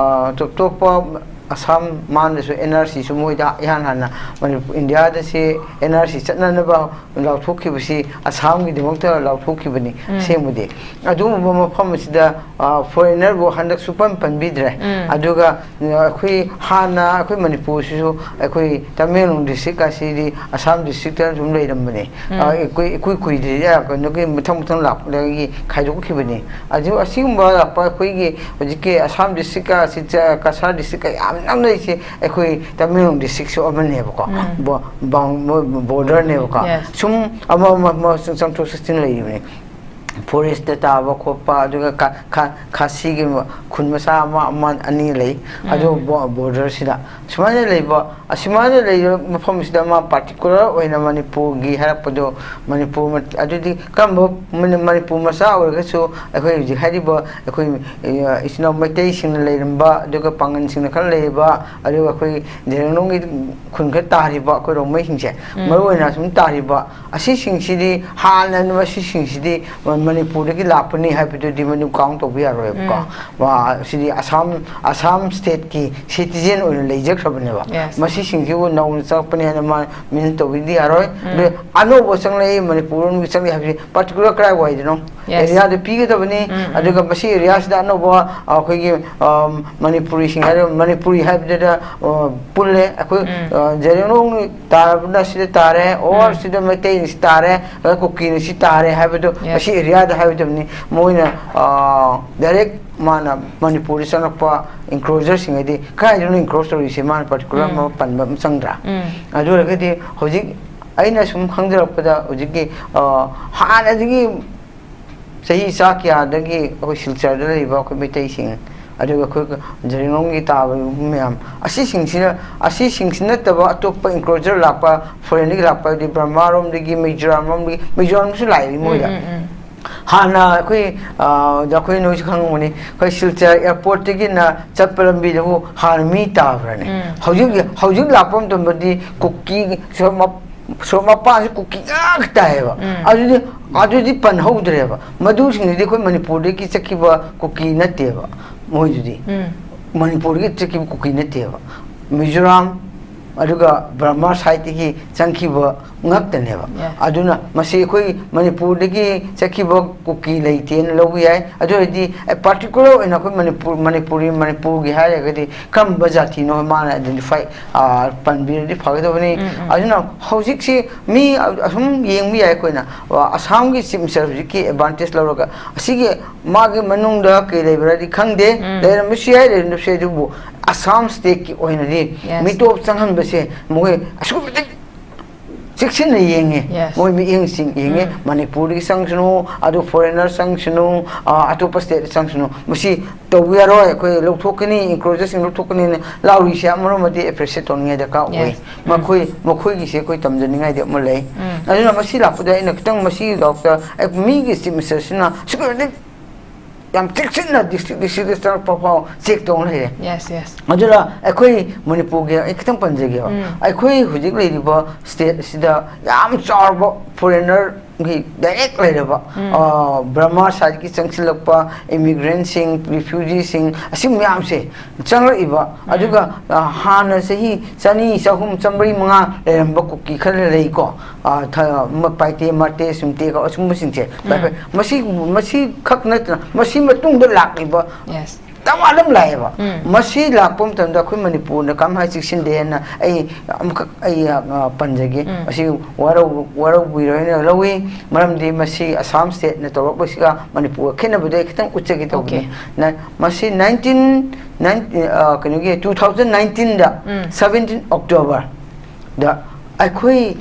S4: ꯇꯣꯞ ꯇꯣꯞꯄ ꯑꯁꯥꯝ ꯃꯥꯅꯁꯨ NRC ꯃꯣꯏꯗ ꯏꯍꯥꯟ ꯍꯥꯟꯅ ꯃꯅꯤꯄꯨꯔ ꯏꯟꯗꯤꯌꯥꯗꯁꯤ NRC ꯆꯠꯅꯅꯕ ꯂꯥꯎꯊꯣꯛꯈꯤꯕꯁꯤ ꯑꯁꯥꯝꯒꯤꯗꯃꯛꯇ ꯂꯥꯎꯊꯣꯛꯈꯤꯕꯅꯤ ꯑꯁꯦꯡꯕꯗꯤ ꯑꯗꯨꯒꯨꯝꯕ ꯃꯐꯝ ꯑꯁꯤꯗ ꯐꯣꯔꯦꯅꯔꯕꯨ ꯍꯟꯗꯛ ꯁꯨꯄꯟ ꯄꯟꯕꯤꯗ꯭ꯔꯦ ꯑꯗꯨꯒ ꯑꯩꯈꯣꯏ ꯍꯥꯟꯅ ꯑꯩꯈꯣꯏ ꯃꯅꯤꯄꯨꯔꯁꯤꯁꯨ ꯑꯩꯈꯣꯏ ꯇꯃꯦꯡꯂꯣꯡ ꯗꯤꯁꯇ꯭ꯔꯤꯛ ꯑꯁꯤꯗꯤ ꯑꯁꯥꯝ ꯗꯤꯁꯇ꯭ꯔꯤꯛꯇ ꯁꯨꯝ ꯂꯩꯔꯝꯕꯅꯤ ꯏꯀꯨꯏ ꯀꯨꯏꯗ꯭ꯔꯤ ꯀꯩꯅꯣꯒꯤ ꯃꯊꯪ ꯂꯥꯛꯄꯗꯒꯤ ꯈꯥꯏꯗꯣꯛꯈꯤꯕꯅꯤ ꯑꯗꯨ ꯑꯁꯤꯒꯨꯝꯕ ꯂꯥꯛꯄ ꯑꯩꯈꯣꯏꯒꯤ ꯍꯧꯖꯤꯛꯀꯤ ꯑꯁꯥꯝ ꯗꯤꯁꯇ꯭ꯔꯤꯛꯀ ꯀꯁꯥꯔ ꯗꯤꯁꯇ꯭ꯔꯤꯛꯀ ꯌꯥꯝ ꯅꯛꯅꯔꯤꯁꯦ ꯑꯩꯈꯣꯏ ꯇꯃꯦꯡꯂꯣꯡ ꯗꯤꯁꯇ꯭ꯔꯤꯛꯁꯨ ꯑꯃꯅꯦꯕꯀꯣ ꯕꯣꯔꯗꯔꯅꯦꯕꯀꯣ ꯁꯨꯝ ꯑꯃ ꯆꯪꯊꯣꯛ ꯆꯪꯁꯤꯟ ꯂꯩꯔꯤꯕꯅꯤ ꯐꯣꯔꯦꯁꯇ ꯇꯥꯕ ꯈꯣꯠꯄ ꯑꯗꯨꯒ ꯈꯥꯁꯤꯒꯤ ꯈꯨꯟ ꯃꯆꯥ ꯑꯃ ꯑꯅꯤ ꯂꯩ ꯑꯗꯨ ꯕꯣꯔꯗꯔꯁꯤꯗ ꯁꯨꯃꯥꯏꯅ ꯂꯩꯕ ꯃꯐꯝꯁꯤꯗ ꯃꯥ ꯄꯥꯔꯇꯤꯀꯨꯂꯔ ꯑꯣꯏꯅ ꯃꯅꯤꯄꯨꯔꯒꯤ ꯍꯥꯏꯔꯛꯄꯗꯣ ꯃꯅꯤꯄꯨꯔ ꯑꯗꯨꯗꯤ ꯀꯔꯝꯕ ꯃꯅꯤꯄꯨꯔ ꯃꯆꯥ ꯑꯣꯏꯔꯒꯁꯨ ꯑꯩꯈꯣꯏ ꯍꯧꯖꯤꯛ ꯍꯥꯏꯔꯤꯕ ꯑꯩꯈꯣই ꯏꯆꯤꯟ ꯏꯅꯥꯎ ꯃꯩꯇꯩꯁꯤꯡꯅ ꯂꯩꯔꯝꯕ ꯑꯗꯨꯒ ꯄꯥꯡꯒꯟꯁꯤꯡꯅ ꯈꯔ ꯂꯩꯔꯤꯕ ꯑꯗꯨꯒ ꯑꯩꯈꯣꯏ ꯖꯦꯔꯦꯡꯂꯣꯡꯒꯤ ꯈꯨꯟ ꯈꯔ ꯇꯥꯔꯤꯕ ꯑꯩꯈꯣꯏ ꯔꯣꯡꯃꯩꯁꯤꯡꯁꯦ ꯃꯔꯨꯑꯣꯏꯅ ꯁꯨꯝ ꯇꯥꯔꯤꯕ ꯑꯁꯤꯁꯤꯡꯁꯤꯗꯤ ꯍꯥꯟꯅ ꯃꯁꯤꯁꯤꯡꯁꯤꯗꯤ ꯃꯅꯤꯄꯨꯔꯗꯒꯤ ꯂꯥꯛꯄꯅꯤ ꯍꯥꯏꯕꯗꯨꯗꯤ ꯃꯗꯨ ꯀꯥꯎꯟ ꯇꯧꯕ ꯌꯥꯔꯣꯏꯕꯀꯣ ꯁꯤꯗꯤ ꯑꯁꯥꯝ ꯁ꯭ꯇꯦꯠꯀꯤ ꯁꯤꯇꯤꯖꯦꯟ ꯑꯣꯏꯅ ꯂꯩꯖꯈ꯭ꯔꯕꯅꯦꯕ ꯃꯁꯤꯁꯤꯡꯁꯤꯕꯨ ꯅꯧꯅ ꯆꯪꯂꯛꯄꯅꯤ ꯍꯥꯏꯅ ꯃꯥ ꯃꯤꯅ ꯇꯧꯕꯤꯗꯤ ꯌꯥꯔꯣꯏ ꯑꯗꯨ ꯑꯅꯧꯕ ꯆꯪꯂꯛꯏ ꯃꯅꯤꯄꯨꯔ ꯆꯪꯂꯛꯏ ꯍꯥꯏꯕꯁꯤ ꯄꯥꯔꯇꯤꯀꯨꯂꯔ ꯀꯗꯥꯏꯋꯥꯏꯗꯅꯣ ꯑꯦꯔꯤꯌꯥꯗ ꯄꯤꯒꯗꯕꯅꯤ ꯑꯗꯨꯒ ꯃꯁꯤ ꯑꯦꯔꯤꯌꯥꯁꯤꯗ ꯑꯅꯧꯕ ꯑꯩꯈꯣꯏꯒꯤ ꯃꯅꯤꯄꯨꯔꯤꯁꯤꯡ ꯍꯥꯏꯔꯤꯕ ꯃꯅꯤꯄꯨꯔꯤ ꯍꯥꯏꯕꯗꯨꯗ ꯄꯨꯜꯂꯦ ꯑꯩꯈꯣꯏ ꯖꯦꯔꯦꯡꯂꯣꯡ ꯇꯥꯔꯕꯅ ꯁꯤꯗ ꯇꯥꯔꯦ ꯑꯣꯔ ꯁꯤꯗ ꯃꯩꯇꯩꯅ ꯁꯤ ꯇꯥꯔꯦ ꯀꯨꯀꯤꯅ ꯁꯤ ꯇꯥꯔꯦ ꯍꯥꯏꯕꯗꯨ ꯃꯁꯤ ꯑꯦꯔꯤꯌꯥꯗ ꯍꯥꯏꯕꯗꯨꯅꯤ ꯃꯣꯏꯅ ꯗꯥꯏꯔꯦꯛ ꯃꯥꯅ ꯃꯅꯤꯄꯨꯔꯗ ꯆꯪꯂꯛꯄ ꯏꯟꯀ꯭ꯔꯣꯆꯔꯁꯤꯡ ꯍꯥꯏꯗꯤ ꯀꯗꯥꯏꯗꯅꯣ ꯏꯟꯀ꯭ꯔꯣꯆ ꯇꯧꯔꯤꯁꯦ ꯃꯥꯅ ꯄꯥꯔꯇꯤꯀꯨꯂꯔ ꯑꯃ ꯄꯟꯕ ꯑꯃ ꯆꯪꯗ꯭ꯔꯥ ꯑꯗꯨ ꯑꯣꯏꯔꯒꯗꯤ ꯍꯧꯖꯤꯛ ꯑꯩꯅ ꯁꯨꯝ ꯈꯪꯖꯔꯛꯄꯗ ꯍꯧꯖꯤꯛꯀꯤ ꯍꯥꯟꯅꯗꯒꯤ ꯆꯍꯤ ꯆꯥ ꯀꯌꯥꯗꯒꯤ ꯑꯩꯈꯣꯏ ꯁꯤꯜꯆꯔꯗ ꯂꯩꯕ ꯑꯩꯈꯣꯏ ꯃꯩꯇꯩꯁꯤꯡ aduga khoi jaringlong gi ta myam asi singsin taba atop encroacher lakpa foreign gi lakpa di Burma rom di Mizoram su lai mo ya hana khoi da khoi no khangoni khoi Silchar airport gi na chappalam bi jo han mi ta brane hojik lakpam to badi cookie so ma pa cookie ak ta heba adudi pan hodreba madu sing di khoi Manipur de ki chakiba cookie na teba moi judi Manipur gi chakiba cookie na teba Mizoram aduga Burma side ki changkiba ngaktaneba aduna masi khoi Manipur degi chakiba cookie leiten logi ai adudi a particular in khoi Manipur gi haya gadi kam bajati no mana identify panbir di phagdobani aduna hojik si mi asum yengmi ai khoina Assam gi simsar ki advantage loroga asigi magi manung da ke lebra di khangde le misi ai le se du Assam state ki oina di mitop changhan base moi asu section yenge moi mi ing sing yenge Manipuri sangsunu adu foreigner sangsunu atopa state sangsunu musi tawiro ko lokthokani encroacher sing lokthokani lauri sha maromadi appreciate on ngai da ka oi makhoi gi se koi tamjani ngai de malai aduna masi lapuda ina kitang masi doctor mi gi simsasuna security yam section na district star papa check tong le
S1: yes
S4: adula akhoi Manipur ge ekitang panjege akhoi hujik le riba state sida yam charbo foreigner gi direct le riba Burma side ki changsilakpa immigrant sing refugee sing asim yam se changla iba aduga hana sehi chani sahum chambri manga leramba kuki khale lei ko paite mate sumte ka asum sing che masi khak na masi matung da lakiba
S1: yes
S4: tamadam laiba masi lakpom tan da khoi Manipur na kam ha section de na ai panjage asi waro buiroina lawi maram di masi Assam state na torok basiga Manipur khena bude khitang uchagi to na masi 2019 da 17 October da akhoi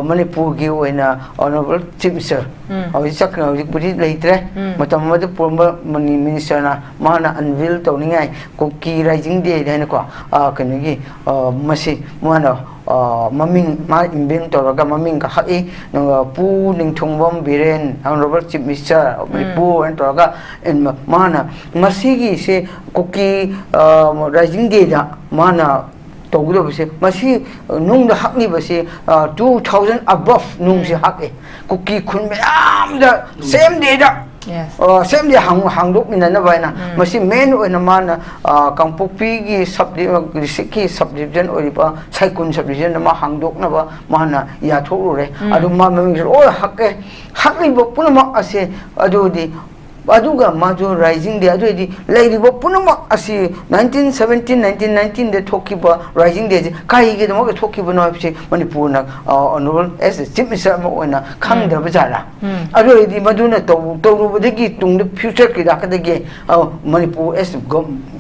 S4: Manipur gi oina honorable chief minister hojik sakna hojik budi leitre matam madu former minister na mana unveil tawningai cookie rising day haina ko gi masi mana maming ma imbing toraga maming ka hai no pu ning thongbom biren honorable chief minister of Manipur and toraga in mana masi gi se cookie rising day da mana tawudo base masi nung da hakni base 2000 above nung se hak cookie khun mayam da same day da same day hangdok min na baina masi main oina mana kangpokpi gi subdivision oripa saikun subdivision ma hangdok na ba mana ya thoru re adu ma ming o hakni bo punama ase adu di aduga majo rising day adu di leibo punama asi 1919 de thokiba rising day kai ge mo ge thokiba no apse Manipur na honorable as chief minister mo oina khangdra bajara adu di maduna to rubadegi tung the future ki da ka de Manipur as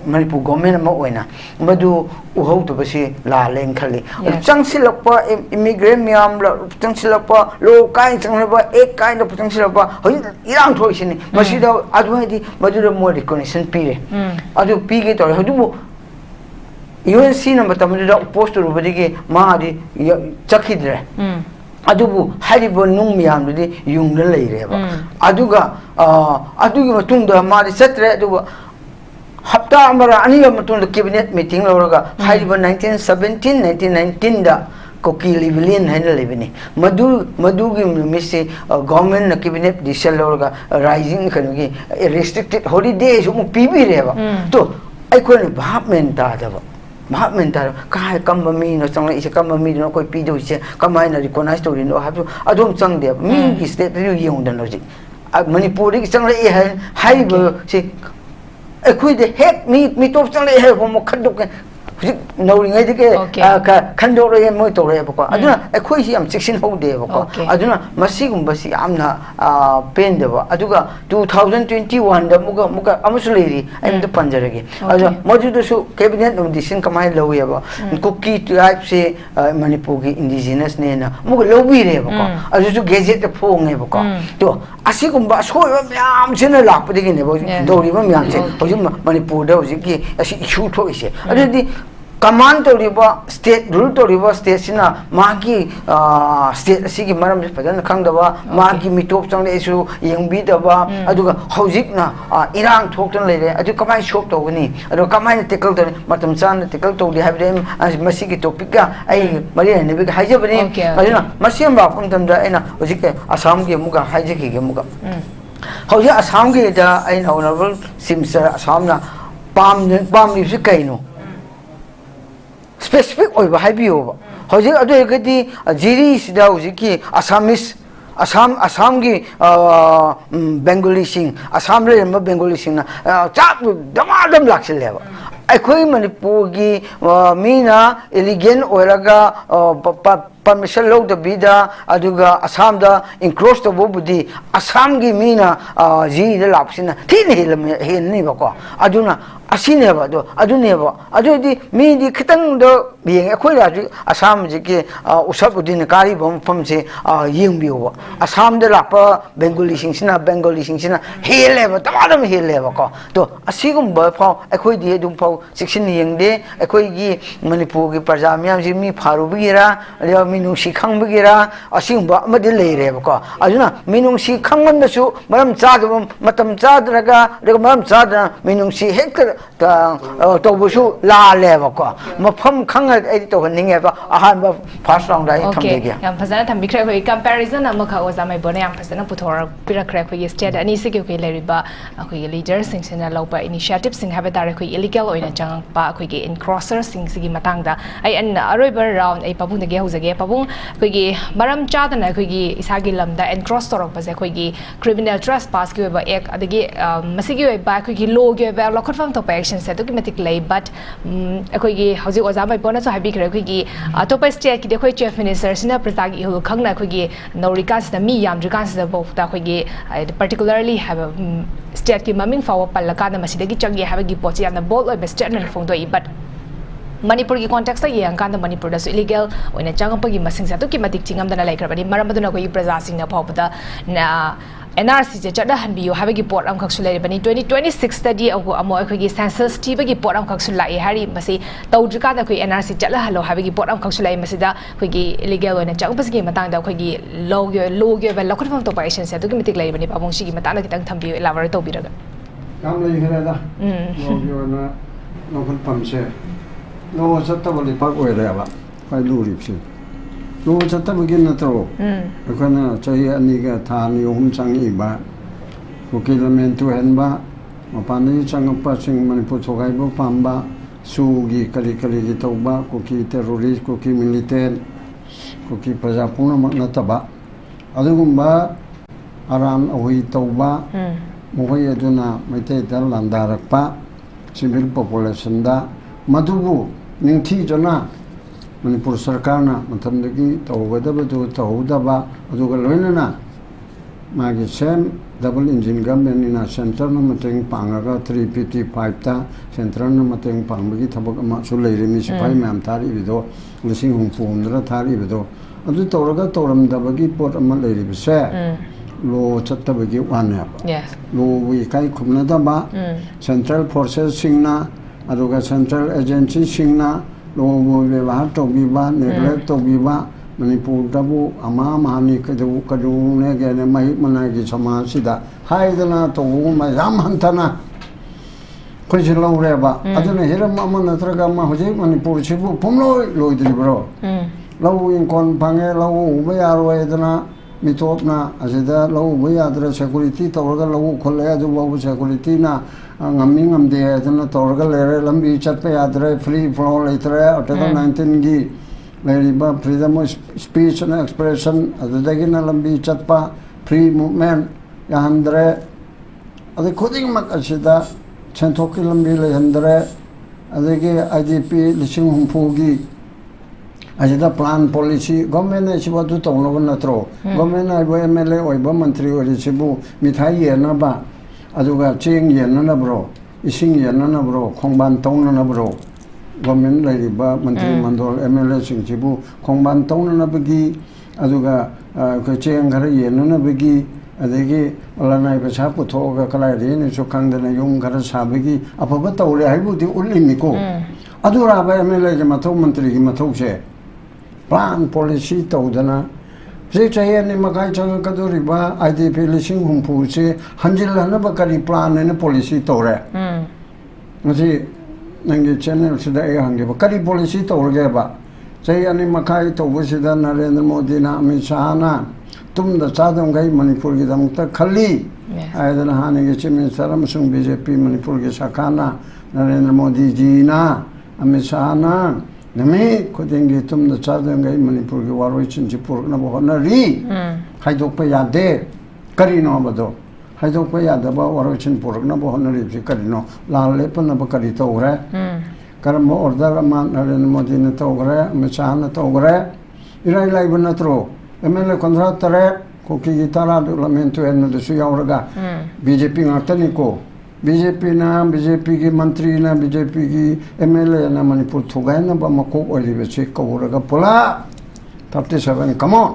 S4: Manipur government mo oina madu uhau to basi la leng khali changsilakpa immigrant myam la changsilakpa lo kai changlaba ek kai na changsilakpa hoi irang thoisini masida adu hadi madu mo recognition pire adu pige to hadu UNC number tamadu da post rubadegi ma di chakhidre adubu haribo nung myam di yung na leireba aduga adugi matungda ma di satre aduga hafta amara ani matun cabinet meeting loroga haribo 1919 da cookie livelin haina lebini madugi misi government na cabinet decision loroga rising kanogi restricted holidays mu pibi reba to ai khone bhapmen ta daba Mahatmentar kai kamami no changla ise kamami no koi pi do ise kamai na recognize to no habu adom chang de mi ki state ri yong dan loji Manipur ki changla e hai bo se ekhui de het mi top changla e ho mo khadok no ngai de ke khando ro ye mo to re ba ko aduna ekhui si am section ho de ba ko aduna masi gum ba si amna pen de ba aduga 2021 da muga amusleri am de panjare ge adu moju su cabinet decision kamai lo ye ba cookie tribe se Manipur ki indigenous ne na muga lo bi re ba ko adu su gazette de phong e ba ko to ꯑꯁꯤꯒꯨꯝꯕ ꯑꯁꯣꯏꯕ ꯃꯌꯥꯝꯁꯤꯅ ꯂꯥꯛꯄꯗꯒꯤꯅꯦꯕ ꯍꯧꯖꯤꯛ ꯇꯧꯔꯤꯕ ꯃꯌꯥꯝꯁꯦ ꯍꯧꯖꯤꯛ ꯃꯅꯤꯄꯨꯔꯗ ꯍꯧꯖꯤꯛꯀꯤ ꯑꯁꯤ ꯏꯁꯨ ꯊꯣꯛꯏꯁꯦ ꯑꯗꯨꯗꯤ ꯀꯃꯥꯟ ꯇꯧꯔꯤꯕ ꯁ꯭ꯇꯦꯠ ꯔꯨꯜ ꯇꯧꯔꯤꯕ ꯁ꯭ꯇꯦꯠꯁꯤꯅ ꯃꯥꯒꯤ ꯁ꯭ꯇꯦꯠ ꯑꯁꯤꯒꯤ ꯃꯔꯝꯁꯦ ꯐꯖꯅ ꯈꯪꯗꯕ ꯃꯥꯒꯤ ꯃꯤꯇꯣꯞ ꯆꯪꯂꯛꯏꯁꯨ ꯌꯦꯡꯕꯤꯗꯕ ꯑꯗꯨꯒ ꯍꯧꯖꯤꯛꯅ ꯏꯔꯥꯡ ꯊꯣꯛꯇꯨꯅ ꯂꯩꯔꯦ ꯑꯗꯨ ꯀꯃꯥꯏꯅ ꯁꯣꯜꯕ ꯇꯧꯒꯅꯤ ꯑꯗꯨꯒ ꯀꯃꯥꯏꯅ ꯇꯦꯀꯜ ꯇꯧꯒꯅꯤ ꯃꯇꯝ ꯆꯥꯅ ꯇꯦꯀꯜ ꯇꯧꯗꯦ ꯍꯥꯏꯕꯗꯤ ꯃꯁꯤꯒꯤ ꯇꯣꯄꯤꯛꯀ ꯑꯩ ꯃꯔꯤ ꯂꯩꯅꯕꯤꯒ ꯍꯥꯏꯖꯕꯅꯤ ꯑꯗꯨꯅ ꯃꯁꯤ ꯑꯃ ꯂꯥꯛꯄ ꯃꯇꯝꯗ ꯑꯩꯅ ꯍꯧꯖꯤꯛꯀꯤ ꯑꯁꯥꯝꯒꯤ ꯑꯃꯨꯛꯀ ꯍꯥꯏꯖꯈꯤꯒꯦ ꯑꯃꯨꯛꯀ ꯍꯧꯖꯤꯛ ꯑꯁꯥꯝꯒꯤꯗ ꯑꯩꯅ ꯑꯣꯅꯔꯦꯕꯜ ꯆꯤꯐ ꯃꯤꯅꯤꯁꯇꯔ ꯑꯁꯥꯝꯅ ꯄꯥꯝꯂꯤꯕꯁꯤ ꯀꯩꯅꯣ ꯁ꯭ꯄꯦꯁꯤꯐꯤꯛ ꯑꯣꯏꯕ ꯍꯥꯏꯕꯤꯌꯣꯕ ꯍꯧꯖꯤꯛ ꯑꯗꯨ ꯑꯣꯏꯔꯒꯗꯤ ꯖꯤꯔꯤꯁꯤꯗ ꯍꯧꯖꯤꯛꯀꯤ ꯑꯁꯥꯝꯒꯤ ꯕꯦꯡꯒꯣꯂꯤꯁꯤꯡ ꯑꯁꯥꯝꯗ ꯂꯩꯔꯝꯕ ꯕꯦꯡꯒꯣꯂꯤꯁꯤꯡꯅ ꯆꯥꯛ ꯗꯃꯥꯗꯝ ꯂꯥꯛꯁꯤꯜꯂꯦꯕ ꯑꯩꯈꯣꯏ ꯃꯅꯤꯄꯨꯔꯒꯤ ꯃꯤꯅ ꯏꯂꯤꯒꯦꯟ ꯑꯣꯏꯔꯒ permission ꯂꯧꯗꯕꯤꯗ ꯑꯗꯨꯒ ꯑꯁꯥꯝꯗ encroach ꯇꯧꯕꯕꯨꯗꯤ ꯑꯁꯥꯝꯒꯤ ꯃꯤꯅ ꯖꯤꯗ ꯂꯥꯛꯄꯁꯤꯅ ꯊꯤꯅ ꯍꯦꯜꯂꯅꯤꯕꯀꯣ ꯑꯗꯨꯅ ꯑꯁꯤꯅꯦꯕ ꯑꯗꯨꯅꯦꯕ ꯑꯗꯨꯗꯤ ꯃꯤꯗꯤ ꯈꯤꯇꯪꯗ ꯌꯦꯡꯉꯦ ꯑꯩꯈꯣꯏꯅ ꯍꯧꯖꯤꯛ ꯑꯁꯥꯝ ꯍꯧꯖꯤꯛꯀꯤ ꯎꯁꯞ ꯎꯗꯤꯟꯅ ꯀꯥꯔꯤꯕ ꯃꯐꯝꯁꯦ ꯌꯦꯡꯕꯤꯌꯨꯕ ꯑꯁꯥꯝꯗ ꯂꯥꯛꯄ ꯕꯦꯡꯒꯣꯂꯤꯁꯤꯡꯁꯤꯅ ꯍꯦꯜꯂꯦꯕ ꯇꯃꯥꯗꯝ ꯍꯦꯜꯂꯦꯕꯀꯣ ꯇꯣ ꯑꯁꯤꯒꯨꯝꯕ ꯐꯥꯎ ꯑꯩꯈꯣꯏꯗꯤ ꯑꯗꯨꯝ ꯐꯥꯎ ꯆꯦꯛꯁꯤꯟꯅ ꯌꯦꯡꯗꯦ ꯑꯩꯈꯣꯏꯒꯤ ꯃꯅꯤꯄꯨꯔꯒꯤ ꯄ꯭ꯔꯖꯥ ꯃꯌꯥꯝꯁꯤ ꯃꯤ ꯐꯥꯔꯨꯕꯒꯤꯔ ꯑꯗꯨꯒ ꯃꯤꯅꯨꯡꯁꯤ ꯈꯪꯕꯒꯤꯔ ꯑꯁꯤꯒꯨꯝꯕ ꯑꯃꯗꯤ ꯂꯩꯔꯦꯕꯀꯣ ꯑꯗꯨꯅ ꯃꯤꯅꯨꯡꯁꯤ ꯈꯪꯃꯟꯕꯁꯨ ꯃꯔꯝ ꯆꯥꯗꯕ ꯃꯇꯝ ꯆꯥꯗ꯭ꯔꯒ ꯑꯗꯨꯒ ꯃꯔꯝ ꯆꯥꯗꯅ ꯃꯤꯅꯨꯡꯁꯤ ꯍꯦꯛꯇ ꯇꯧꯕꯁꯨ ꯂꯥꯜꯂꯦꯕꯀꯣ ꯃꯐꯝ ꯈꯪꯉ ꯑꯩꯗꯤ ꯇꯧꯍꯟꯅꯤꯡꯉꯦꯕ ꯑꯍꯥꯟꯕ ꯐꯥꯔꯁ ꯔꯥꯎꯟꯗ ꯑꯩ ꯊꯝꯖꯒꯦ
S1: ꯌꯥꯝ ꯐꯖꯅ ꯊꯝꯕꯤꯈ꯭ꯔꯦ ꯑꯩꯈꯣꯏ ꯀꯝꯄꯦꯔꯤꯖꯟ ꯑꯃꯈꯛ ꯑꯣꯖꯥ ꯃꯥꯏꯕꯣꯟꯅ ꯌꯥꯝ ꯐꯖꯅ ꯄꯨꯊꯣꯔꯛꯄꯤꯔꯛꯈ꯭ꯔꯦ ꯑꯩꯈꯣꯏꯒꯤ ꯁ꯭ꯇꯦꯠ ꯑꯅꯤꯁꯤꯒꯤ ꯑꯩꯈꯣꯏ ꯂꯩꯔꯤꯕ ꯑꯩꯈꯣꯏꯒꯤ ꯂꯤꯗꯔꯁꯤꯡꯁꯤꯅ ꯂꯧꯕ ꯏꯅꯤꯁꯤꯌꯦꯇꯤꯚꯁꯤꯡ ꯍꯥꯏꯕ ꯇꯥꯔꯦ ꯑꯩꯈꯣꯏ ꯏꯂꯤꯒꯦꯜ ꯑꯣꯏꯅ ꯆꯪꯉꯛꯄ ꯑꯩꯈꯣꯏꯒꯤ ꯏꯟꯀ꯭ꯔꯣꯁꯔꯁꯤꯡꯁꯤꯒꯤ ꯃꯇꯥꯡꯗ ꯑꯩ ꯑꯔꯣꯏꯕ ꯔꯥꯎꯟ ꯑꯩ ꯄꯥꯕꯨꯡꯗꯒꯤ ꯍꯧꯖꯒꯦ ꯄꯥꯕꯨꯡ ꯑꯩꯈꯣꯏꯒꯤ ꯃꯔꯝ ꯆꯥꯗꯅ ꯑꯩꯈꯣꯏꯒꯤ ꯏꯁꯥꯒꯤ ꯂꯝꯗ ꯑꯦꯟꯀ꯭ꯔꯣꯁ ꯇꯧꯔꯛꯄꯁꯦ ꯑꯩꯈꯣꯏꯒꯤ ꯀ꯭ꯔꯤꯃꯤꯅꯦꯜ ꯇ꯭ꯔꯦꯁꯄꯥꯁꯀꯤ ꯑꯣꯏꯕ ꯑꯦꯛ ꯑꯗꯒꯤ ꯃꯁꯤꯒꯤ ꯑꯣꯏꯕ ꯑꯩꯈꯣꯏꯒꯤ ꯂꯣꯒꯤ ꯑꯣꯏꯕ ꯂꯧꯈꯠꯐꯝ ꯊꯣꯛꯄ ꯑꯦꯛꯁꯟꯁꯦ ꯑꯗꯨꯛꯀꯤ ꯃꯇꯤꯛ ꯂꯩ ꯕꯠ ꯑꯩꯈꯣꯏꯒꯤ ꯍꯧꯖꯤꯛ ꯑꯣꯖꯥ ꯃꯥꯏꯕꯣꯟꯅꯁꯨ ꯍꯥꯏꯕꯤꯈ꯭ꯔꯦ ꯑꯩꯈꯣꯏꯒꯤ ꯑꯇꯣꯞꯄ ꯁ꯭ꯇꯦꯠꯀꯤꯗꯤ ꯑꯩꯈꯣꯏ ꯆꯤꯐ ꯃꯤꯅꯤꯁꯇꯔꯁꯤꯅ प्रजाꯒꯤ इहुल खंगना अखोगी नौरिकासिदा मी यामद्रिकासिदा बोक्ता अखोगी particularly have state की ममिंग फाव पल्लकाना मसिदगी चंगे हाबगी पोची यामना बोल्ड ओइबे स्टेटमेंट फोंदोई but Manipur की कॉन्टेक्स्ट ये अंकान मणिपुर इलीगल चंगपगी मसिंग अदुकी मतिक चिंगमदना लेखरबनी मरमदुना कोई प्रजासिंगना फावबदा NRC से चढ़ा हनबियो हाबगी पोट अमखक्सु लेरबनी 2026 तदी अमो अखोगी सेंसस टीबगी पोट अमखक्सु लाइ हारी मसी तौद्रिकादा कोई NRC चढ़ा हलो हाबगी पोट अमखक्सु लाइ मसिदा अखोगी इलीगल ओइना चंगपसगी मतांगदा अखोगी लोगे बे लखरफम तो पाइशन से अदुकी मतिक लेरबनी पाबोंसिगी मतांगदा कितंग थंबियो इलाबर तौबिरगा
S2: काम लई खरेदा लोगे ओइना लखरफम से लो चत्तबली पाक ओइरेबा फाइ लुरिबसि लो चत्तबगी नत्रो अखना चाहि अनिगा थानि ओहुम चंगिबा किलोमीटर तो हेनबा मपानी चंगपा सिंग मणिपुर थोगाइबो पाम्बा सुगी करी करी की तौबा कुकी टेररिस्ट कुकी मिलिटेंट कुकी प्रजा पुनमक नतबा अदुगुम्बा आराम अहुई तौबा मोहय अदुना मैतैदा लांदारकपा सिविल पॉपुलेशन दा मधुबु निंथि जना मणिपुर सरकारना मतमदगी तौगदबदु तौदबा अदुगा लोइनना मागी सेम डबल इंजिन गवर्नमेंट इना सेंटर न मतेंग पांगागा 355 ता सेंटर न मतेंग पांगबगी थबक अमा सु लेरिमि सिफाई मैम थारी बिदो लिसिंग हुंफुमदरा थारी बिदो अदु तौरगा तौरमदबगी पोट अमा लेरिबसे लो चत्तबगी वाने लो वी काई खुमनदबा सेंट्रल फोर्सेस सिंगना अदुगा सेंट्रल एजेंसी सिंगना लो व्यवहार तौबीबा नेग्लेक्ट तौबीबा मणिपुर दबु अमा मानी कदु ने गेने महि मनागी समासिदा हाइदना तौबु मयाम हंथना खोइसे लौरेबा अदुना हिरम अमा नत्रगा मा होजे मणिपुर सिबु पुमलोय लोइद्रिब्रो लौ इंकोन फांगे लौ उबे यारोयदना मितोपना असिदा लौ उबे याद्रा सिक्युरिटी तौरगा लौ खोले अदु बाबु सिक्युरिटी ना ngami ngamde adana torga lere lambi chatpe yadre free flow letre article 19 gi leriba freedom of speech and expression adagina lambi chatpa free movement yahandre ade khuding mak asida chenthok lambi le handre adage IDP lising humpu gi asida plan policy government ne siba tu tonglo natro government ai bo MLA oi ba mantri oi sibu mithai yena ba अदुगा चेंग येनना ब्रो इसिंग येनना ब्रो खोंबान तौनना ब्रो गवर्नमेंट लाइरिबा मंत्री मंडल एमएलए सिंगजिबु खोंबान तौनना बगी अदुगा चेंग घर येनना बगी adagi olanai pesa puthoga kalai rin so kangdana yung gara sabagi apaba tawle haibudi ulimi ko adura ba MLA ge mathau mantri gi mathau se plan policy tawdana je chaye ni makai chang kaduri ba IDP lising humpu se hanjil hana ba kari plan ne policy tawre masi nangi channel sida e hange ba kari policy tawre ba chaye ani makai tawbu sida Narendra Modi na Amit Shah na तुम चादम गई मणिपुर की दम तक खली आयदन हाने के चीफ मिनिस्टर अमसुंग बीजेपी मणिपुर के शाखाना नरेंद्र मोदी जी ना अमित शाह ना नमे खुदेंगे तुम चादम गई मणिपुर के वारोई चिंचिपुर न बहुत नरी हाइदोक पे यादे करी नो बदो हाइदोक पे याद बा वारोई चिंचिपुर न बहुत नरी से करी नो लाल ले पन न करी तो गरे कर्म ऑर्डर मा नरेंद्र मोदी ने तो गरे अमित शाह ने तो गरे इराई लाई बनत्रो MLA contract tare ko ki tara development en de su yauraga BJP ngatani ko BJP ki mantri na BJP ki MLA na Manipur thugai na ba mako olive che kawuraga pola 37 come on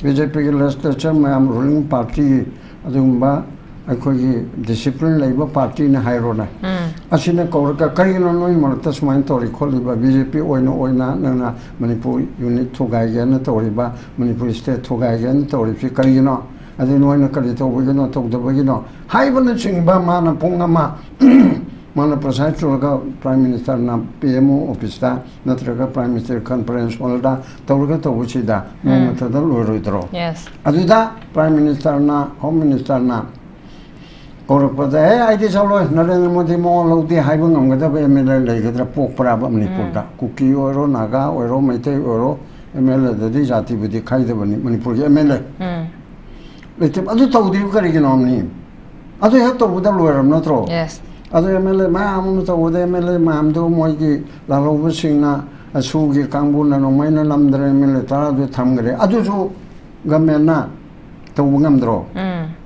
S2: BJP ki legislature mayam ruling party adumba akhoi discipline laiba party na hairona asina kawraga karino noi marta sumain tori kholiba BJP oina na Manipur unit thugai ga na toriba Manipur state thugai ga na tori fi karino adi noina kari to bugino to de bugino haibana chingba mana pungama mana presidential ga prime minister na PMO office da natraga prime minister conference holda tawga to uchida mo mata da loiro
S1: yes
S2: aduda prime minister na home minister na Korpada hey ID salo Narendra Modi mo lodi haibang amgada ba MLA legedra pokpra ba Manipur da kuki oro naga oro meitei oro MLA da di jati budi khaide bani Manipur ge MLA lete adu tawdi kari ge nomni adu he to buda loiram natro
S1: yes
S2: adu MLA ma amu to buda MLA ma amdo moi gi lalo busingna asu gi kangbu na no maina namdre MLA ta adu thamgre adu ju gamena to ngamdro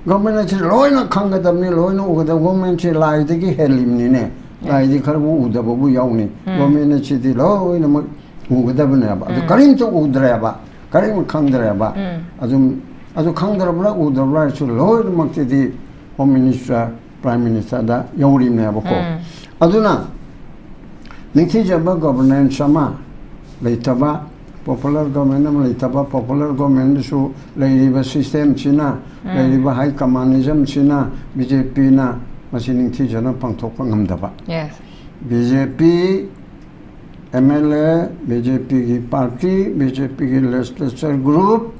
S2: government is loina khangadamni loina ugada government is laidagi helimni ne laidi kharbu udabu yauni government is di loina ugadabne ba adu karim to udra ba karim khandra ba adu khandra bla udra su loina makti di home minister prime minister da yauri ne ba ko aduna ningthi jaba governance sama leitaba popular government leitaba popular government su leiba system china leiba high communism china BJP na masining thi jana pangthok pangamdaba
S1: yes
S2: BJP MLA BJP ki party BJP ki legislature group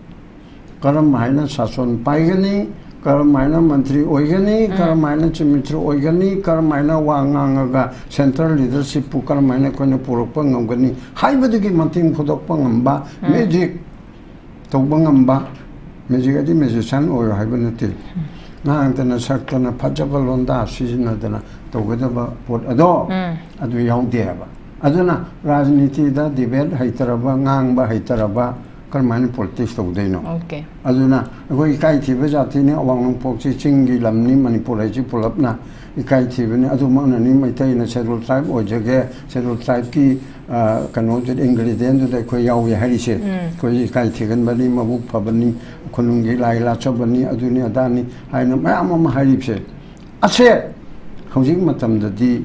S2: karam haina sason paigani karam haina mantri oigani karam haina chimitri oigani karam haina wangangaga central leadership pu karam haina koina purokpa ngamgani haibadigi manting phodokpa ngamba magic tawba ngamba magic adi magician oyo haibanati na antana saktana phajaba londa sijinadana tawgadaba pot ado adu yaudeba aduna rajniti da debate haitaraba ngangba haitaraba karmani politics tawdaino
S1: okay
S2: aduna agoi kai thiba jati ne awang pokchi chingi lamni Manipur ai pulapna ikai thibani aduma ni maitai na schedule tribe ojage schedule tribe ki kano de ingredient de ko yawi harise ko ikai thigan bani mabuk phabani khunungi laila chabani aduni adani haina mayam ma haripse ase hojing matam da di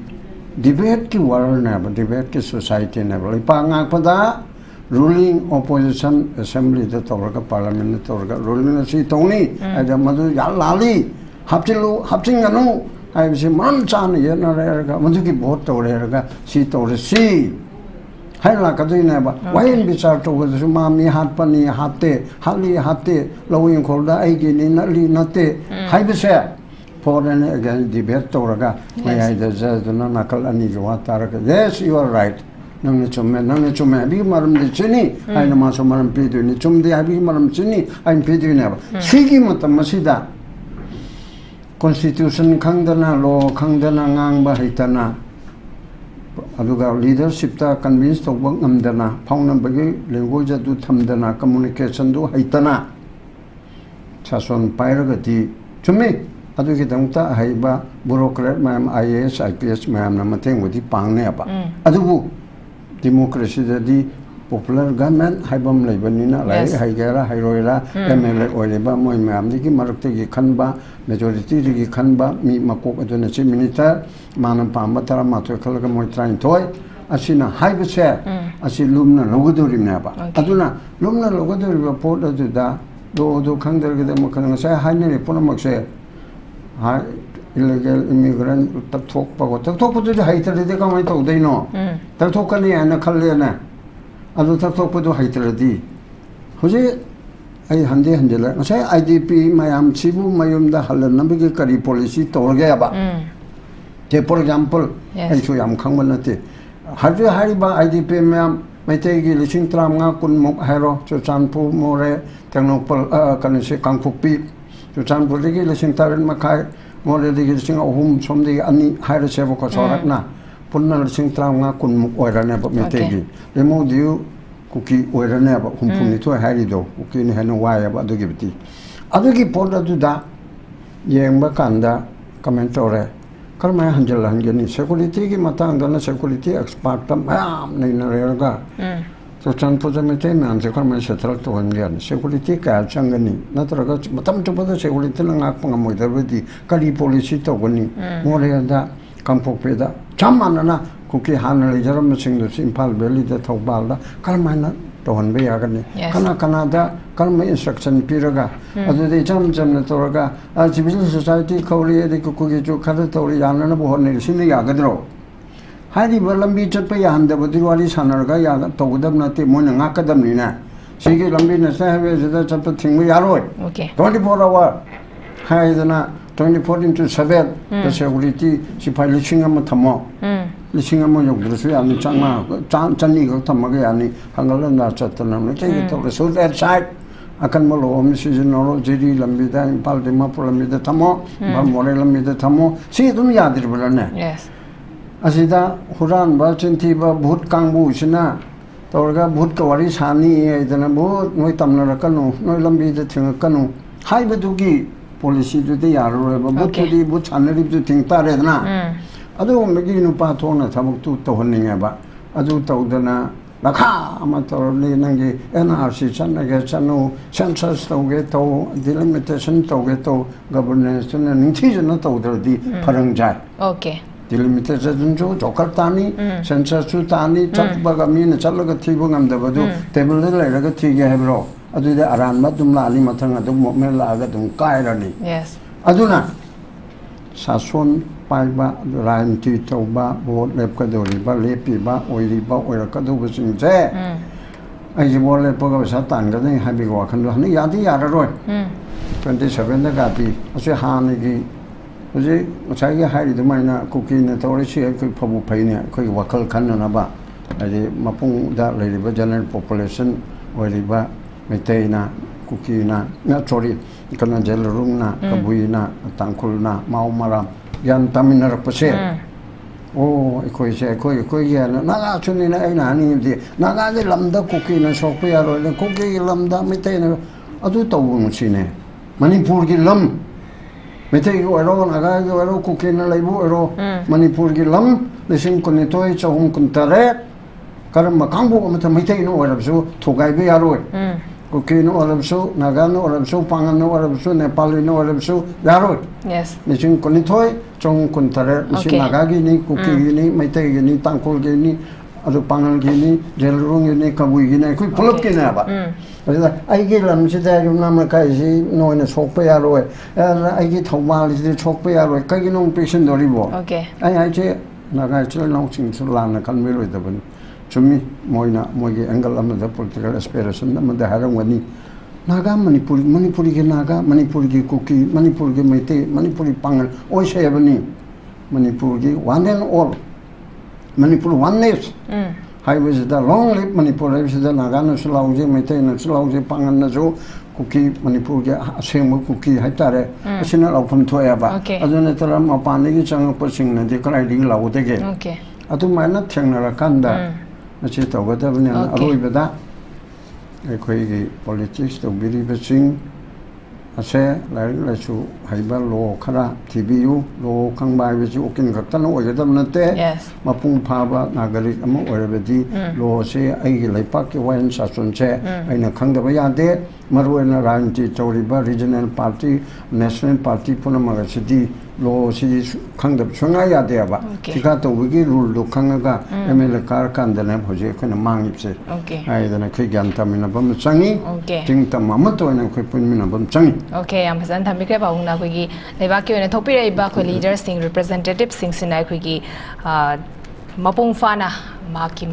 S2: debate ki world na ba debate ki society na ba pa ngak pada ruling opposition assembly the Toraga parliament Toraga ruling si toni ada madu yalali hapchinganu I was a man chan yena maduki vote Toraga si Tora si Haila Kadina why in Bichar to was mami hat pani hate hali hate lowing kolda again in ali nate Haibise for an again debate Toraga may I desert the nakal ani Juataraga yes you are right nang chume bi maram de chini ai na ma so maram pi de ni chum de abi maram chini ai pi de ne ba sigi matam masida constitution khangdana law khangdana ngang ba haitana aduga leadership ta convince to bang amdana phawna bagi language adu thamdana communication du haitana chason pairaga ti chumi adugi damta haiba bureaucrat mam IAS IPS mam na mateng wadi pangne ba adubu democracy di popular government haibam leibanina lai haigera hairoira MLA oileba moi mam digi maruktegi khanba majority digi khanba mi makok aduna chief minister manam pamba tara matwe khalaga moi train toy asina haibase asi lumna logodorimna ba aduna lumna logodoriba port aduda do khangdergede mo khanga sa hainere ponamakse ha illegal immigrant takthok pago takthok pudu haitare de kamai to deino takthok kani ana khalle na adu takthok pudu haitare di hoje ai hande hanjela sai IDP mayam chibu mayum da halan nabige kari policy torge aba te for example ai chu yam khangban nate harju hariba IDP mayam maitei gi lising tramnga kunmuk hairo chu chanpu more tengnopal kanise kangpukpi chu chanpu gi lising taran makai more digi lising ahum somdi ani hairo sebo ko sorakna punna lising tramnga kunmuk oirane ba maitei gi lemo diu kuki oirane ba humpuni to hari do kuki ne hanu waya ba adugi biti adugi porda du da yengba kanda comment ore karma hanjal hangeni security gi matang dana security expert tam nei na rega so chan po jame te man se karma setral to hangen security ka changani natraga matam to pada security na ngak pang moi da bidi kali policy to goni more da kampok peda chamana kuki hanali jaram sing do impal valley da thobal da karma na to hanbe ya gani kana da karma instruction piraga adu de jam na toraga civil society khawli de kuki jo khada tori yana na bo ne sin ya gadro hari lambi chatpa ya handa budwali sanarga ya to gudam na te mon nga kadam ni na sigi lambi na sa have da chatpa thingbu yaroi 24 hour hai dana 24 into 7 the security sipai lishingam thamo lishingam yogdrusu yani changma channi ga thamaga yani hangalan na chatna na te to so that side akan mo lo mi season no jiri lambi da impal de ma lambi da thamo ba more lambi da thamo si dum yadir bulane yes asida huran ba chinti ba bhut kangbu sina torga bhut ka wari sani aidana bo noi tamna rakanu noi lambi da thingakanu haibadugi policy du de yaro ba bhut di bhut chanari du thingta redna adu megi nu pa thona thamuk tu to honninga ba adu tawdana lakha ama torli nangi NRC chanage chanu census toge to delimitation toge to governance na ningthi jana tawdrdi pharang jai
S1: okay
S2: delimitation jo jokar tani census chu tani chakbaga min chalaga thibu ngamdabadu table le laga thige hebro adu de aran ma dum la ali mathang adu mo la ga dum kairani yes aduna sason paiba ranti toba bo lep ka dori ba lepi ba oiri ba oira ka du sing je ai ji bo le po ga sa tan ga nei habi wa khan ni ya di ya roi 27 da ga pi ase ha ni gi uje chai ga hai de mai na kuki na tori chi ko phabu phai ne ko wakal khan na ba ai mapung da le ba general population oiri ba metei na kuki na na chori kana jel rung na kabui na tangkul na mau maram yan taminar pase o koi ya na ga chuni na ai na ni di na ga de lamda kuki na sok pa ro le kuki lamda metei na adu to bu chi ne manipur gi lam metei go ro na ga go ro kuki na lai bu ro manipur gi lam le sing kun ni toi chong kun tare karam ma kang bu ma ta metei no wa su thogai be ya ro kuki no alam so naga no alam so pangan no alam so nepali no alam so yaro yes nising kun thoi chong kun tare nising naga gi ni kuki gi ni maitai gi ni tangkol gi ni adu pangan gi ni jelrung gi ni kabui gi ni kui pulop gi na ba ai gi lam si da yum nam kai si no ne sok pa yaro ai gi thawal si sok pa yaro kai gi nong patient dori bo okay ai che naga che long ching su la na kan me loi da ban chumi moina mogi angle amada political aspiration amada harangwani naga manipuri ge naga manipuri ge kuki manipuri ge mete manipuri pangal oi sayabani manipuri ge one and all manipur oneness highways da long live manipur is da naga no sulauje mete no sulauje pangal na jo kuki manipur ge asemu kuki haitare asina laupam thoya ba aduna tara ma pani ge chang pasing na de krai ding laude ge okay atu mana thengna ra kanda achi to ga da bne aroi beda ekhoi gi politics to biri besing ase la su haiba lo khara tbu lo khangbai bi ju kin khak tan oi gadam na te mapung pha ba nagari ama ore bedi lo se ai gi laipak ki wain sa sun che aina khang da ba ya de maru na ranti chori ba regional party national party puna ma ga sidi lo si khang da chunga ya de ba tika to wi gi rule do khang ga ml kar kan da na bhoje khona mang ip se ai da na khoi gyan ta mina bam changi ting ta ma ma to na khoi pun mina bam changi
S1: okay am hasan thambi kre ba na khoi gi leba ki ne thopi rai ba khoi leaders sing representatives sing sinai khoi gi mapung fana maki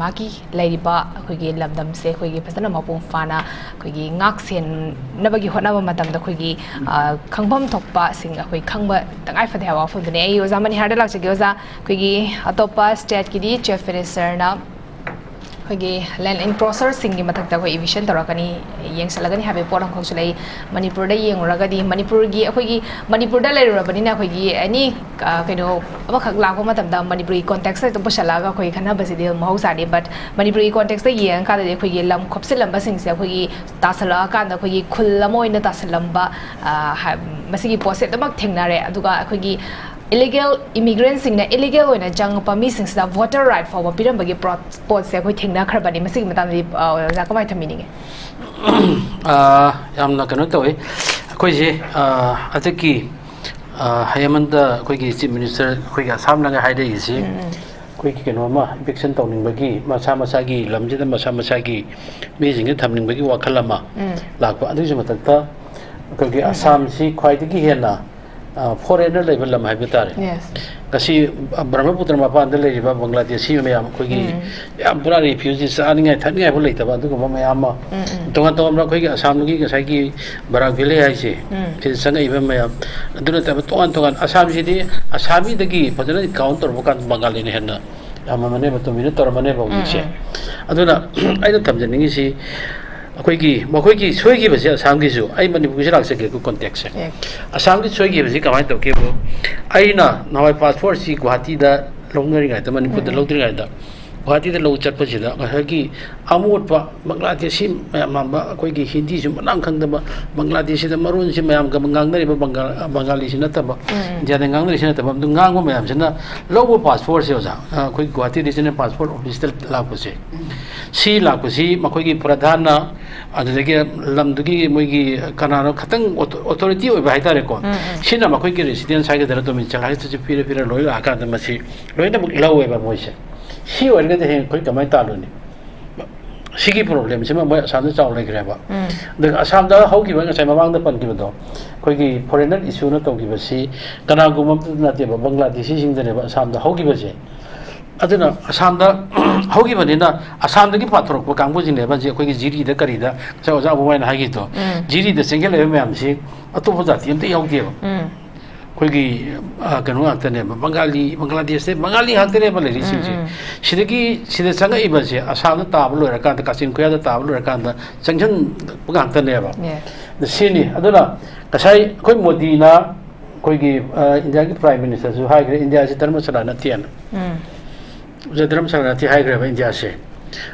S1: lairiba khoi gi lamdam se khoi gi phasana mapung fana khoi gi ngak sen nabagi hona ba matam da khoi gi khangbam thokpa sing khoi khangba tangai phade hawa fu dane ai oza mani harda lakse gi oza khoi gi atopa state ki di chief minister na khoi gi land in process sing gi mathak da khoi evision tarakani yeng salagani habe porang khong sulai manipur da yeng ragadi manipur gi khoi gi manipur da lai rabani na khoi gi ani kaino aba khak la ko matam da manipuri context to pasala ga khoi khana basi de mahausa de but manipuri context da yeng ka de khoi gi lam khopsil lamba sing se khoi gi tasala ka da khoi gi khullamoi na tasalamba masigi poset da mak thengna re aduga khoi gi illegal immigrants sing na illegal oina jang pa mi sing sa voter right for biram bagi pot se khoi thengna kharbani masigi matam di za kamai thamini nge
S3: yamna kanu toy khoi je ataki Himanta khoi gi chief minister khoi ga Assam langa haide isi khoi ki keno ma election tawning bagi masa gi lamji da masa gi mi jing thamning bagi wakhalama lakwa adu je matakta khoi gi Assam si khwai di gi hena foreigner level lam hai bitare kasi Brahmaputra mapa anda le ba Bangladesh si me am khoi gi am pura refugees ani ngai thani ngai bo leita ba du ko ma am ma tonga to amra khoi gi Assam gi sai gi Barak village ai se phil sang ai ba me am aduna ta tongan Assam si di Assami dagi phajana counter bokan Bengali ne hena am mane ba to minute tor mane ba wi se aduna ai da thamjani si khoi gi soi gi basi Assam gi su ai Manipur gi lak se ke ku context Assam gi soi gi basi kamai to ke bo ai na nawai passport si Guwahati da longari ga ta Manipur da longri ga da Guwahati da lo chat pa si da ga gi amot pa Bangladesh si ma ba khoi gi Hindi su manang khang da ba Bangladesh da marun si mayam ga ngang na ba Bengali si na ta ba ja da ngang na si na ta ba du ngang ba mayam si na lo passport se oza khoi Guwahati regional passport office da la ko se si la ko si ma khoi gi pradhan na adagi lamdugi moigi kanano khatang authority oi bai tare ko sina ma khoi ki resident sa ge dara to min changai tu pire loi la ka da masi loi na law oi ba moise si oi ge de khoi kamai ta lo ni si ki problem se ma mo Assam da chaw lai gre ba de Assam da hau ki ba nga sai ma bang da pan ki ba do khoi ki foreigner issue na to ki ba si kana gum na te ba Bangladesh sing da ne ba Assam da hau ki ba je aduna Assam da hogi bani na Assam da ki patrok ko kangbo jin le ba je khoi gi jiri da kari da cha ja bo mai na ha gi to jiri da single le me am si atu bo jati am te yaw ge ba khoi gi kanu ak ne ba Bangladesh se Bengali hak ne ba le ri sing ji sidagi sida sanga i ba je Assam da ta bo lo ra ka da kasin ko ya da ta bo lo ra ka da changchan bu gang ta ne ba the sini aduna kasai khoi Modi na khoi gi India ki prime minister su ha ge India se dharma sala na tian Jadram Sanati High Grave in Jase.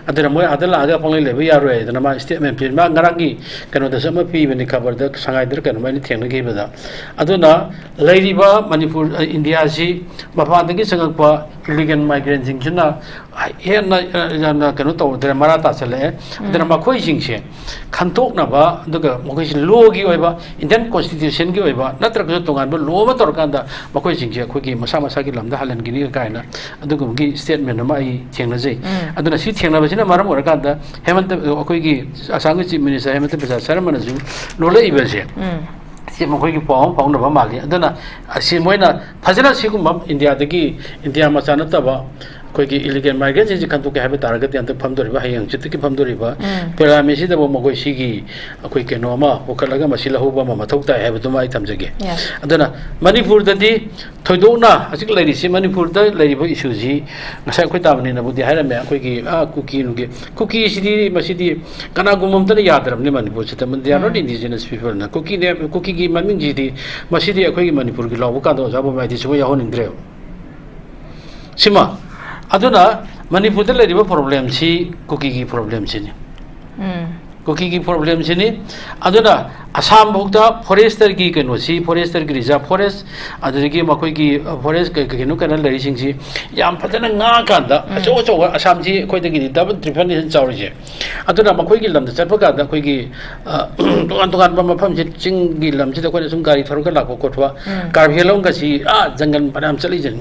S3: Adana Moy Adala Aga Pong Levi Array, the Nama statement, Mangaragi, can the summer pea when they cover the Sangai and many things gave that. Aduna, Lady Ba, Manipur, India, si, Mapandagi Sangapa, illegal migrants in China, here Kanuto, the Marata Sale, the Namakoi Sing, Kantok Naba, the Mokish Logi Oba, Indian Constitution Giva, not Rakotongan, but Loma Torkanda, Makoi Sing, Quickie, Masama Sakilam, the Halan Guinea Kaina, the statement of my Tianazi. Aduna City Navasina Maram or Ganda, Himanta Okogi, Assam chief minister, Himanta Ceremony, Lola Ibase. Mokogi Pong, Pong of Amali, Adana, Simoina, Pazana Sikum, India, the Gi, India Masanataba, Kogi illegal migrants in the country have a target and the Pamdoriva, and Chitiki Pamdoriva, Peramisi, the Mogoshigi, a quick Noma, Okalaga, Masila Hobama, Matota, have to my items again. Adana, Manipur the D, Todona, I think lady, Manipur the lady issues, Nasakutam in about the Harame, Cookie City, Masidi, Kanagumum, the Yadram, Manipur, they are not indigenous people. Cookie Maminji, Masidi, a quick Manipur, Lokado, Zabo, this way on in Grave. Sima. Aduna Manipur the lady problem si cookie problem si Kuki की प्रॉब्लम से नहीं अदुना असम भोक्ता फॉरेस्टर की कनोसी फॉरेस्टर की रिजर्व फॉरेस्ट अदुगी मकोई की फॉरेस्ट कनो कन लरी सिंग सी याम फजना nga कांदा अचो अचो असम जी कोई दगी डबल ट्रिपल नेशन चावरिजे अदुना मकोई की लम चटप कांदा कोई की दुकान दुकान मफम से चिंग की लम से कोई सुम गाड़ी थरो का लाको कोठवा कारभेलों का सी जंगल पनाम चली जन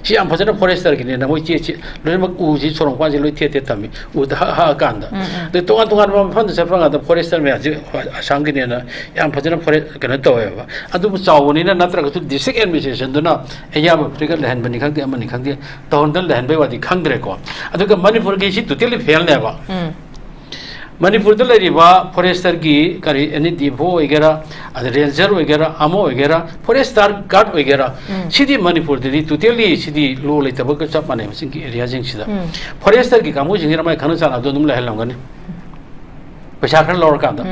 S3: सी आम फजना फॉरेस्टर की ने मोई चे लोइमक उ जी सोरंग पा जे लोइ थे थे तमी उ हा कांदा दे तोंगा तोंगा मफम से फ्रंगा द फॉरेस्टर में जे असम की ने ना याम फजना फॉरेस्ट कन तोयबा अदु चावनी ना नत्रग तु डिस्ट्रिक्ट एडमिनिस्ट्रेशन दुना एयाब फ्रिगल लहन बनि खंगदे अमनि खंगदे तोंदल लहन बे वादी खंगरे को अदुगा मणिपुर की सी टोटली फेल नेबा मणिपुर द लरिबा फॉरेस्टर की करी एनी डिपो वगैरह अदर रेंजर वगैरह आमो वगैरह फॉरेस्टर गार्ड वगैरह सिदी मणिपुर दि टोटली सिदी लो लेतब क चप माने सिंग की एरिया जिंग सिदा फॉरेस्टर की कामो जिंग रमाय खन चाना दो दुम लहल लंगनी पैसा खर लौर कांदा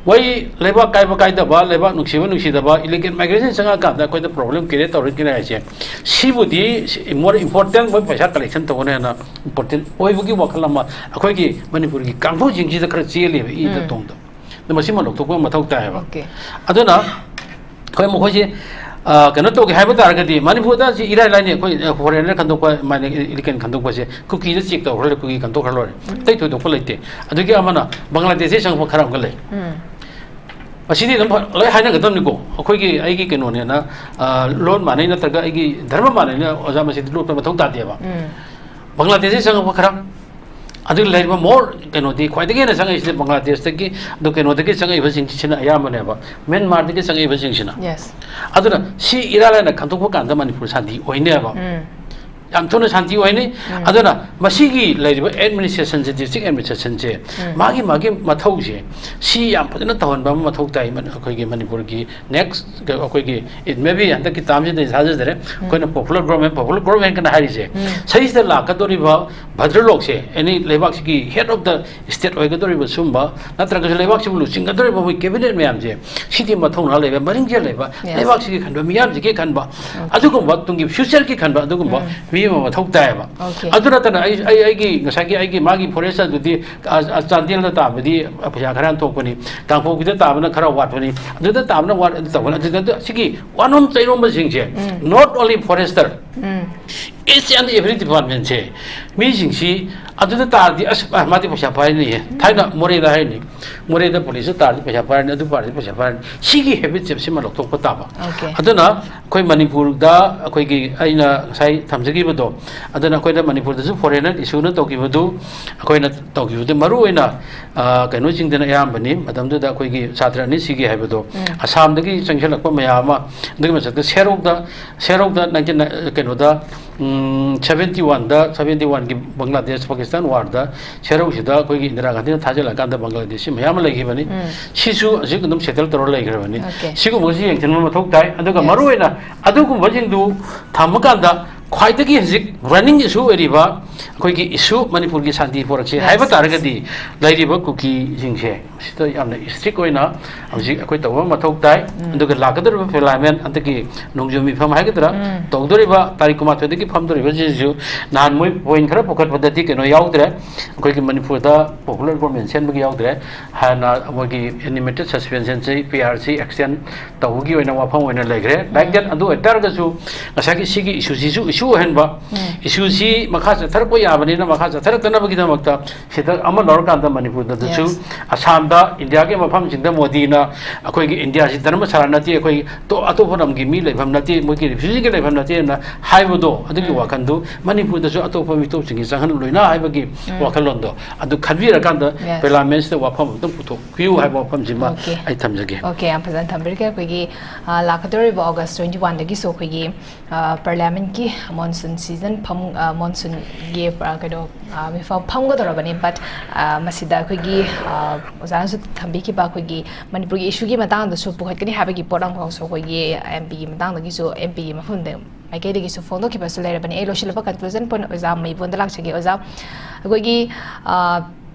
S3: वही लेबा काय दबा लेबा नुक्सी दबा इलेक्शन माइग्रेशन संगा कांदा कोई प्रॉब्लम क्रिएट तौर के आइसे सिबुदी मोर इंपोर्टेंट वही पैसा कलेक्शन तौने ना इंपोर्टेंट ओइबुगी वखल अमा अखोय की मणिपुर की कांगफो जिंग द खर चेले इ द तोंग द मसी मन लोक मथौ तायबा अदुना कोई मखोजे कनो तो के हाइबा तारगदी मणिपुर दा जी इराय लाइने कोई फॉरेनर खंदोक माने इलेक्शन खंदोक से कुकी द चेक तौर कुकी खंदोक खर लोरे तै तो दोक लेते अदुगी अमना बांग्लादेश संग खरम गले असीदी दम लय हाइना गदम निको अखोई आइगी केनोने ना लोन माने नत्रगा आइगी धर्म माने ना ओजा मसी लोट मथौ तादेबा बांग्लादेश संग खरम अदु लैब मोर केनोदी ख्वाइदगे ना संग इसे बांग्लादेश तकी दो केनोदगी संग इबसिंग छिना यामनेबा म्यांमार दगी संग इबसिंग छिना यस अदुना सी इरालाना खंतोक कांदा मणिपुर शांति ओइनेबा याम थोना शांति ओइने अदुना मसीगी लैब एडमिनिस्ट्रेशन से डिस्ट्रिक्ट एडमिनिस्ट्रेशन से मागी मागी मथौ से सी याम फजना तहन बा मथौ ताई मन अखोगी मणिपुर की नेक्स्ट अखोगी इट मे बी अंत की ताम से साजे दरे कोइना पॉपुलर गवर्नमेंट कना हारि से सही से लाकदोरी बा भद्रलोक से एनी लेबाक की हेड ऑफ द स्टेट ओइगदोरी बा सुंबा नत्रग लेबाक से लुचिंग गदोरी बा कैबिनेट मैम जे सिटी मथौ ना लेबा मरिंग जे लेबा लेबाक की खनबा मियाम जे के खनबा अदुगुम तुंगी फ्यूचर की खनबा अदुगुम मथौ तायबा अदुना तना आइगी ngसागी आइगी मागी फॉरेस्ट दुदी चांदिल दा ताबदी पैसा खरान थोकनी कांफो की ताबना खरा वाटनी अदुदा ताबना वाट तबना अदुदा सिगी वानोम चैरोम सिंगजे not only forester each and every department से मीजिंग सी अदुदा तारदी अस मादी पैसा पाइ नहीं है थाइना मोरेदा है नहीं मोरेदा पुलिस तारदी पैसा पाइ नहीं अदु पारदी पैसा पाइ सिगी हैबिट से सिमा लोक तो ताबा अदुना कोई मणिपुर दा कोई की आइना साइ थमजगी बदो अदुना कोई दा मणिपुर दसु फॉरेनर इशू न तोकी बदु कोई न तोकी बदु मरु ओइना कनो जिंग दना याम बनी मदम दुदा कोई की छात्र नि सिगी है बदो असम दगी संगलक मयामा दगी मसक सेरोक दा 19 कनो दा 71 की बांग्लादेश पाकिस्तान वार दा सेरोसिदा कोई इंदिरा गांधी थाजला कांदा बांग्लादेश मयाम लगी बनी सिसु अजिक दम सेटल तरो लगी बनी सिगु मोसी यंगथन मथौक ताई अदुगा मरुवेना अदुगु बजिंदु थामकांदा ख्वाइदगी हजिक रनिंग इशू एरिबा कोई की इशू मणिपुर की शांति पोरक्से हाइबा तारगदी लैरिबा कुकी जिंगसे सितो यामना स्ट्रिक ओइना हजिक कोई तव मथौक ताई अदुगा लागदर पार्लियामेंट अंतकी नोंजुमी फम हाइगदरा तौदोरिबा तारिख कुमार थोदगी फमदोरिबा जिजु नान मोय पॉइंट खरा पकट पद्धति केनो याउद्रे कोई की मणिपुर दा पॉपुलर गवर्नमेंट सेनबगी याउद्रे हाना मोगी एनिमेटेड सस्पेंशन से PHAOMEI एक्सटेंड तौगी ओइना वाफम ओइना लेग्रे लाइक दैट अदु अटारगसु असागी सिगी इशू जिजु इशू हनबा इशू सी मखा चथर को याबनीना मखा चथर तनबगीदमक्ता सिदा अमा लौरकांदा मणिपुर दसु असम दा इंडिया के मफम जिंदा मोदीना अखोई की इंडिया सि धर्म सारा नती अखोई तो अतोफरम की मी लेफम नती मोगी रिफ्यूजी के लेफम नती ना हाइबदो अदुगी वाखंदु मणिपुर दसु अतोफ मितो सिंगी संगन लोइना हाइबगी वाखलोंदो अदु खबीरकांदा पार्लियामेंट से वाफम दम पुथो क्यू हाइबो वाफम जिमा आई थमजगे
S1: ओके am फजन थंबरके कोगी लाखदोरिबो अगस्त 21 दगी सो कोगी पार्लियामेंट की monsoon season monsoon ge kado mi fa phanggo dorabani but masida khogi ozan su thambi ki ba khogi manipur gi issue gi matang da su pukhat kani habe gi porang khong so khogi MP gi matang da gi su MP gi mafun de mai ke de gi su phone ki ba su le rabani e lo shilba conclusion pon ozam MEIBON da lak chagi ozam khogi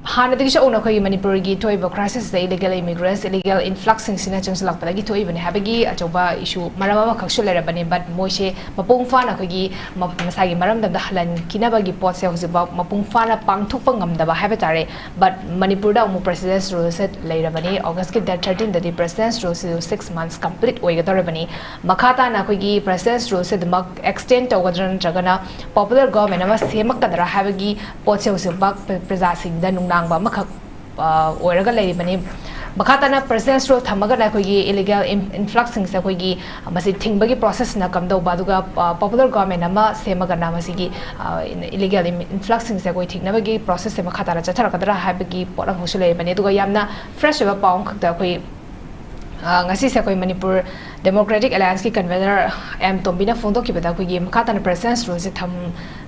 S1: ꯍꯥꯟꯅ ꯗꯒꯤ ꯁꯣꯅ ꯈꯣꯏ Manipur gi thoiba crisis da illegal immigrants illegal influx sina changsalak da gi thoibane habagi achoba issue marama khaksu lerabane but moise mapung fana khoi gi masagi maram da halan kinaba gi pot se hosiba mapung fana pangthokpa ngamdaba haba tare but manipur da mu president's rule set lerabane august ki 13 da di president's rule 6 months complete oigadorabane makhata na khoi gi president's rule set mak extend tawgadran jagana popular government ama semak kadara habagi pot se hosiba praja sing da nangba makhak oiraga leibani bakhatana president's rule thamaga na khogi illegal influx sing sa khogi masi thingbagi process na kamdo baduga popular government ama semaga na masigi illegal influx sing sa koi thingnabagi process se makhatara chathara kadara habagi polang hosule leibani duga yamna fresh aba paung khakta khoi ngasi se koi manipur democratic alliance ki convener m tombina fondo ki bada khoi gi makhatana president's rule se tham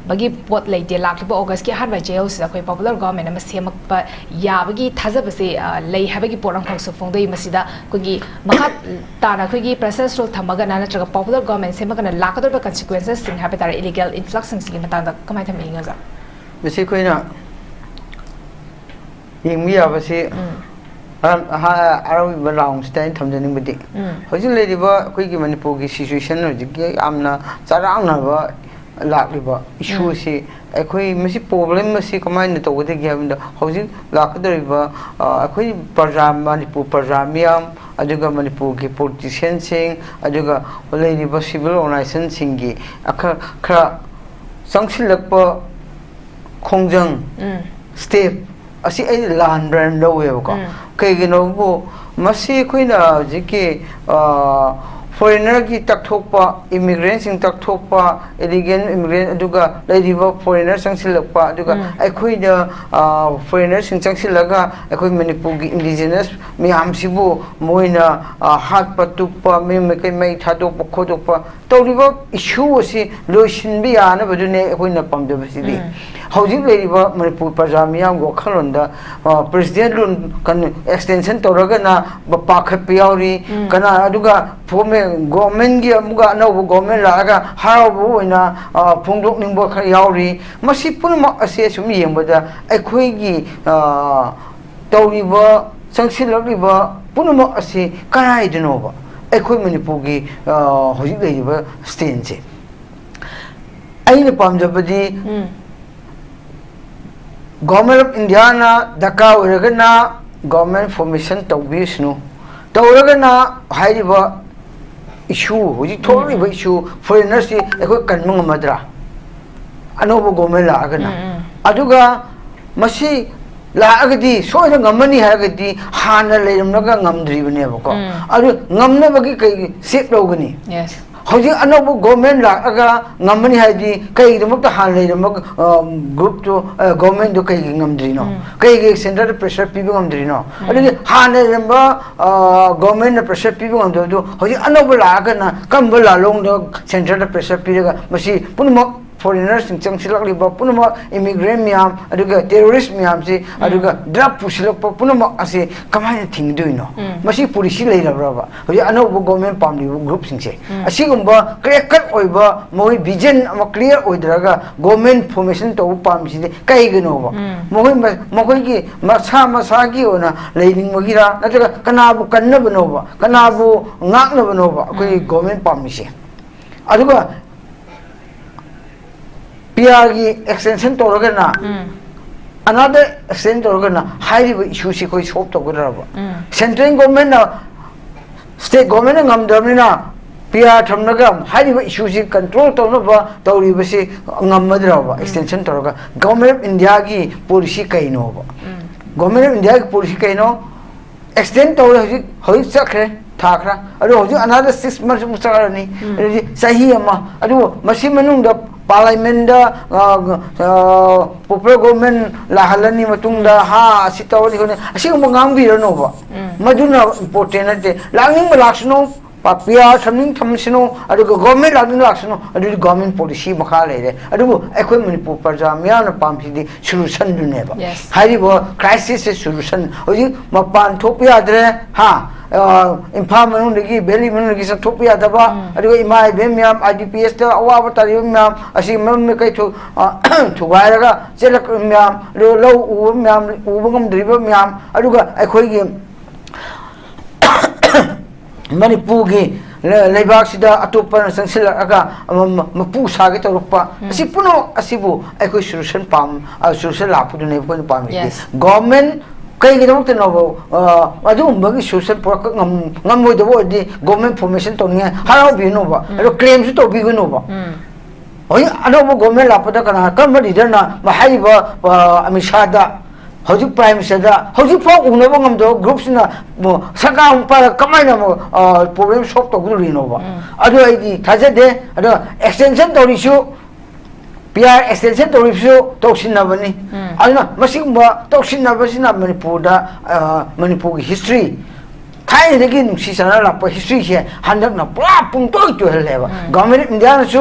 S1: bagi pot leite lakliba august ki har ba jail se khoi popular government ama semak pa yabagi thajaba se lei habagi polang khaksu fongdoi masida khoi gi makhat tana khoi gi president's rule thamaga na natraga popular government semaga na lakador ba consequences sing habitar illegal influx sing gi matang da kamai tham inga za
S4: misi khoina yengmi abasi arawi balong stand thamjani budi hojil leriba khoi gi manipur gi situation hojik gi amna charang na ba lakliba issue si akhoi misi problem masi kamai na tawde gi amda hojik lakadriba akhoi praja manipur praja miyam aduga manipur gi politician sing aduga leriba civil organization sing gi akha khra sangsilakpa khongjang step asi ai lan brand lo we ko kai gi no bo masi khoina jiki foreigner ki takthokpa immigrant sing takthokpa illegal immigrant aduga laidiba foreigner sangsilakpa aduga ai khoina foreigner sing sangsilaga ai khoi manipur gi indigenous miyam sibu moina hat patuppa me kai mai thadokpa khodokpa tawriba issue asi loishin bi yana badune ai khoina pamdeba sidi hojik leriba manipur praja miyam go khalonda president run kan extension tawraga na bapa khapi yauri kana aduga phome government gi amuga no government laga harabu oina phongdok ningbo kha yauri masi punma ase sum yengboda aikhoi gi tawriba sangsilakliba punma ase kanai dinoba aikhoi manipur gi hojik leriba stand se aina pamjabadi government of India na daka uragana government formation tawbisnu tawragana hairiba issue hoji thori ba issue foreigners si ekoi kanmang madra anobo government la agana aduga masi la agadi soina ngamani hagadi hana leiramnaga ngamdribane bako adu ngamna bagi kai sep logani yes hojik anobo government la aga ngamani haidi kai demakta han leiramag group to government do kai ngamdrino kai ge center pressure pibu ngamdrino adu hana leiramba government pressure pibu ngamdo hojik anobo la aga na kambal la long do center pressure piraga masi punmak foreigners sing changsilakliba punama immigrant miyam aduga terrorist miyam si aduga drug pusilakpa punama ase kamai thingduino masi policy leirabraba hoji anobo government pamli group singse asigumba clear cut oiba moi vision ama clear oidraga government formation to pamsi de kaiginoba mogoi gi masa gi ona leining magira natraga kanabu kannabanoba kanabu ngaknabanoba koi government pamsi aduga PR gi extension toragana another extension toragana highly issue si koi solve to goraba central government na state government ngamdamina PR thamnaga highly issue si control tawna tawri basi ngamadraba extension toraga government of India gi policy kaino ba government of India gi policy kaino extend tawra hoji chakre thakra adu hoji another 6 months musarani sahi ama adu masi manungda parliament da popular government la halani matungda ha sitawani kone asigum ngangbirano ba maduna important ate langing laksno papia thamning thamsino adu government langing laksno adu government policy makha leire adu ekhoi manipur praja miyana pamsidi solution dune ba hari bo crisis solution oji mapan thopya adre ha
S5: imphal manungdagi belly manungdagi sathok ya daba aduga imai bem myam IDPS ta awa tari myam asi manung me kai thu thugai raga chelak myam lo u myam ubangam driba myam aduga akhoi gi Manipur gi leibak sida atopa sangsil aga mapu sa ge torpa asi puno asibu akhoi solution pam solution la pu ne ko pam government kai gi dong te no adu mbagi social project ngam mo do di government formation to ni harau bi no ba ado claim su to bi go no ba oi ado mo government la pada kana kam leader na ma hai ba amishada hoju prime minister da hoju fo ung no ngam do groups na mo saka ung pa kamai na mo problem solve to gu ri no ba ado ai di thaje de ado extension to ri su PR extension to review toxin na bani alna masing ba toxin na basina Manipur da Manipur history thai de gi si sana la history che handak na pura pung to to heleba government india na su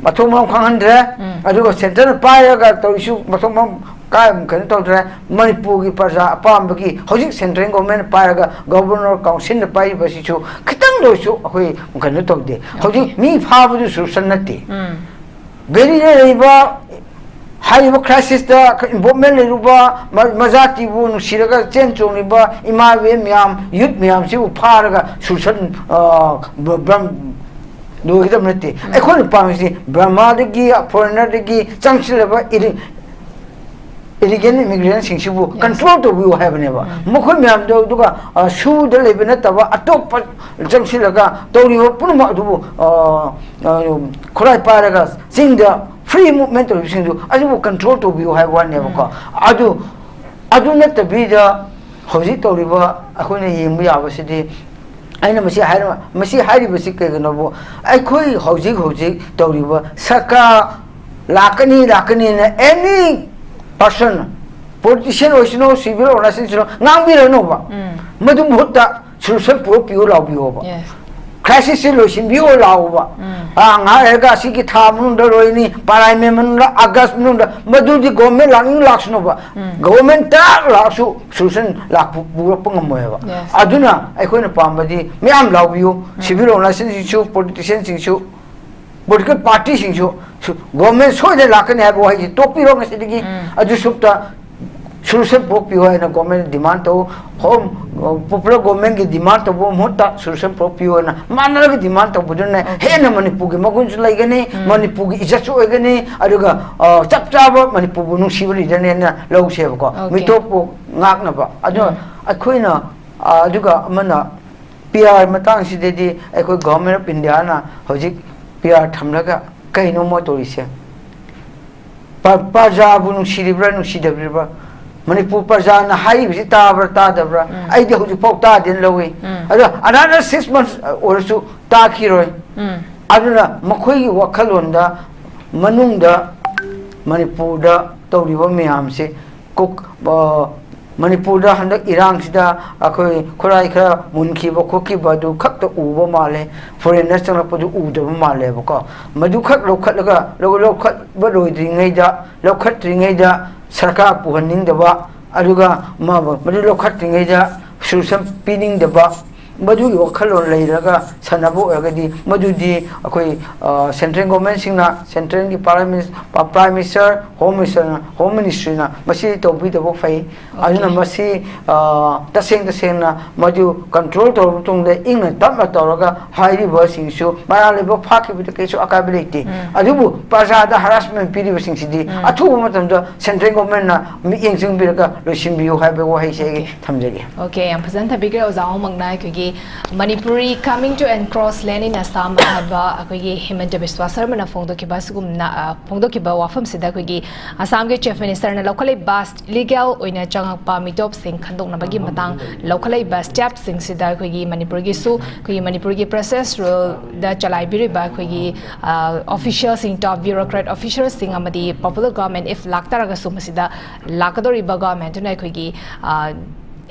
S5: mathom khang handre adu center pa ga to issue mathom ka kan to dre Manipur gi parja apam gi hojik central government pa ga governor council pa ba si chu khitang do su hoi kan to de hojik mi pha bu solution na ti very riba high crisis da involvement riba mazati bu nusiraga chenchong riba ima we myam youth myam si upharaga solution bram do hidam nati ekhon pamisi brahma degi foreigner degi changsilaba illegal immigrant singsibu control to we have never mokho myam do duga su de lebena taba atop changsilaga toribo punma dubu khorai paraga singda free movement of singdu adu control to we have one never ko adu na tabida hoji toriba akhone yembu yabasidi aina masi hairi basi ke no akhoi hoji toriba saka lakani na any person politician or civil organization ngambi no ba madum hutta solution pro pure law bi ba crisis solution bi o law ba nga ga si ki tha mun do roini parliament mun la august mun da madu di government lang laks no ba government ta la su solution la pu pangam mo ba aduna ai khoi na pambadi myam law bi civil organization politician sing political party sing government so de lakane ha bo hai topi ro ngasi digi aju supta solution pro pi ho na government demand to home popular government ki demand to bo mota solution pro pi ho na manala ki demand to budun na he na Manipur ki magun chu lai gani Manipur ki ijat chu gani aduga chap chap Manipur bu nu sibri de na lo se ko mi to po ngak na ba adu akhoi na aduga amana PR matang si de di akhoi government of India na hojik PR thamlaga kai no mo torise parja bu nu siribra nu sidabra Manipur parja na hai bi ta dabra ai de hoju pau ta den lowi another 6 months or so ta khiroi aduna makhoi gi wakhalon da manung da Manipur da tawriba miyam se kok Manipur da handak irang sida akhoi khorai kha munki ba khoki ba du khak to uba male foreigners chang pa du u da male ba ko madu khak lo khat laga lo khat ba roi dri ngai da lo khat dri ngai da sarkar pu haning da ba aduga ma ba madu lo khat dri ngai da solution pining da ba madu gi wakhalon lei raga sanabo agadi madu di akhoi central government singna central gi parliament prime minister home ministry na masi to bi to fai ajuna masi taseng na madu control to tung de ing na tam to raga hairi ba sing su mara le ba phaki bi ke su akability adubu parja da harassment piri ba sing sidi athu matam da central government na mi ing sing bi raga lo sim bi ha be wa hai se thamjage
S1: okay am present bigger ozao mangnai ki Manipuri coming to Encroach land in Assam haba akogi Himanta Biswasar mana phongdo ki basugum na phongdo ki ba wafam sida kogi Assam ge chief minister na local bus legal oina changak pa mitop sing khandok na bagi matang local bus step sing sida kogi Manipur gi su kogi Manipur gi process rule da chalai biri ba kogi officials sing top bureaucrat officials sing amadi popular government if laktaraga su masida lakadori ba government na kogi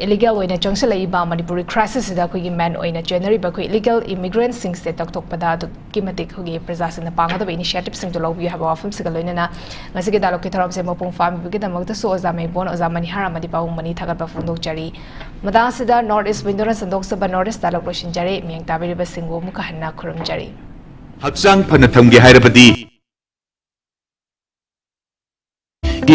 S1: illegal oina chongsalai ba Manipuri crisis da khoi gi man oina January ba khoi illegal immigrants sing se tak tok pada du ki matik khoi gi prajasana na panga da initiative sing to log have often sigal loina na ngasi gi dalok ki tharam se mapung fam bi gi da magta so za MEIBON oza manihar amadi pa mani thagat ba fundok jari mada sida north east window sandok sa ba north east dalok roshin jari miang tabiri ba singo muka hanna khurum jari
S6: Haksang phana thamge hairabadi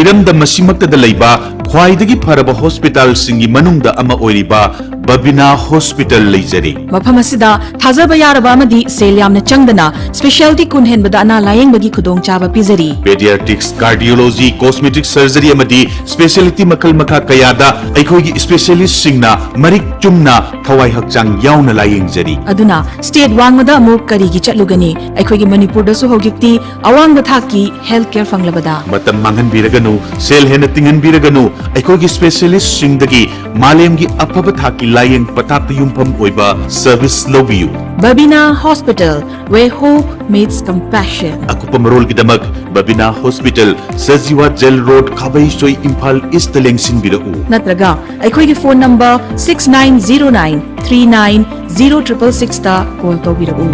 S6: Iramda masimakta laiba khwaidagi pharaba hospital singi manungda ama oiriba Babina Hospital leijari
S7: mafam asida thajaba yaraba amadi sel yamna changdana specialty kun henbada ana layeng bagi khudong chaba pizari
S6: pediatrics cardiology cosmetic surgery amadi specialty makal makha kayada aikhogi specialist singna marik chumna thawai hakchang yauna layeng jari
S7: aduna state wangmada amu kari gi chatlugani aikhogi Manipur da su hogikti awang bathaki health care fanglabada
S6: matam mangan biraganu sel hena tingan biraganu aikhogi specialist singdagi malemgi apaba thaki layeng patak yumpam oiba service lobiyu
S7: Babina Hospital where hope meets compassion
S6: akupa marol gidamak Babina Hospital Sajiwa Jail Road Khabai Soi Imphal East lengsin birau
S7: natraga aikhogi phone number 6909 390666 ta call tobirau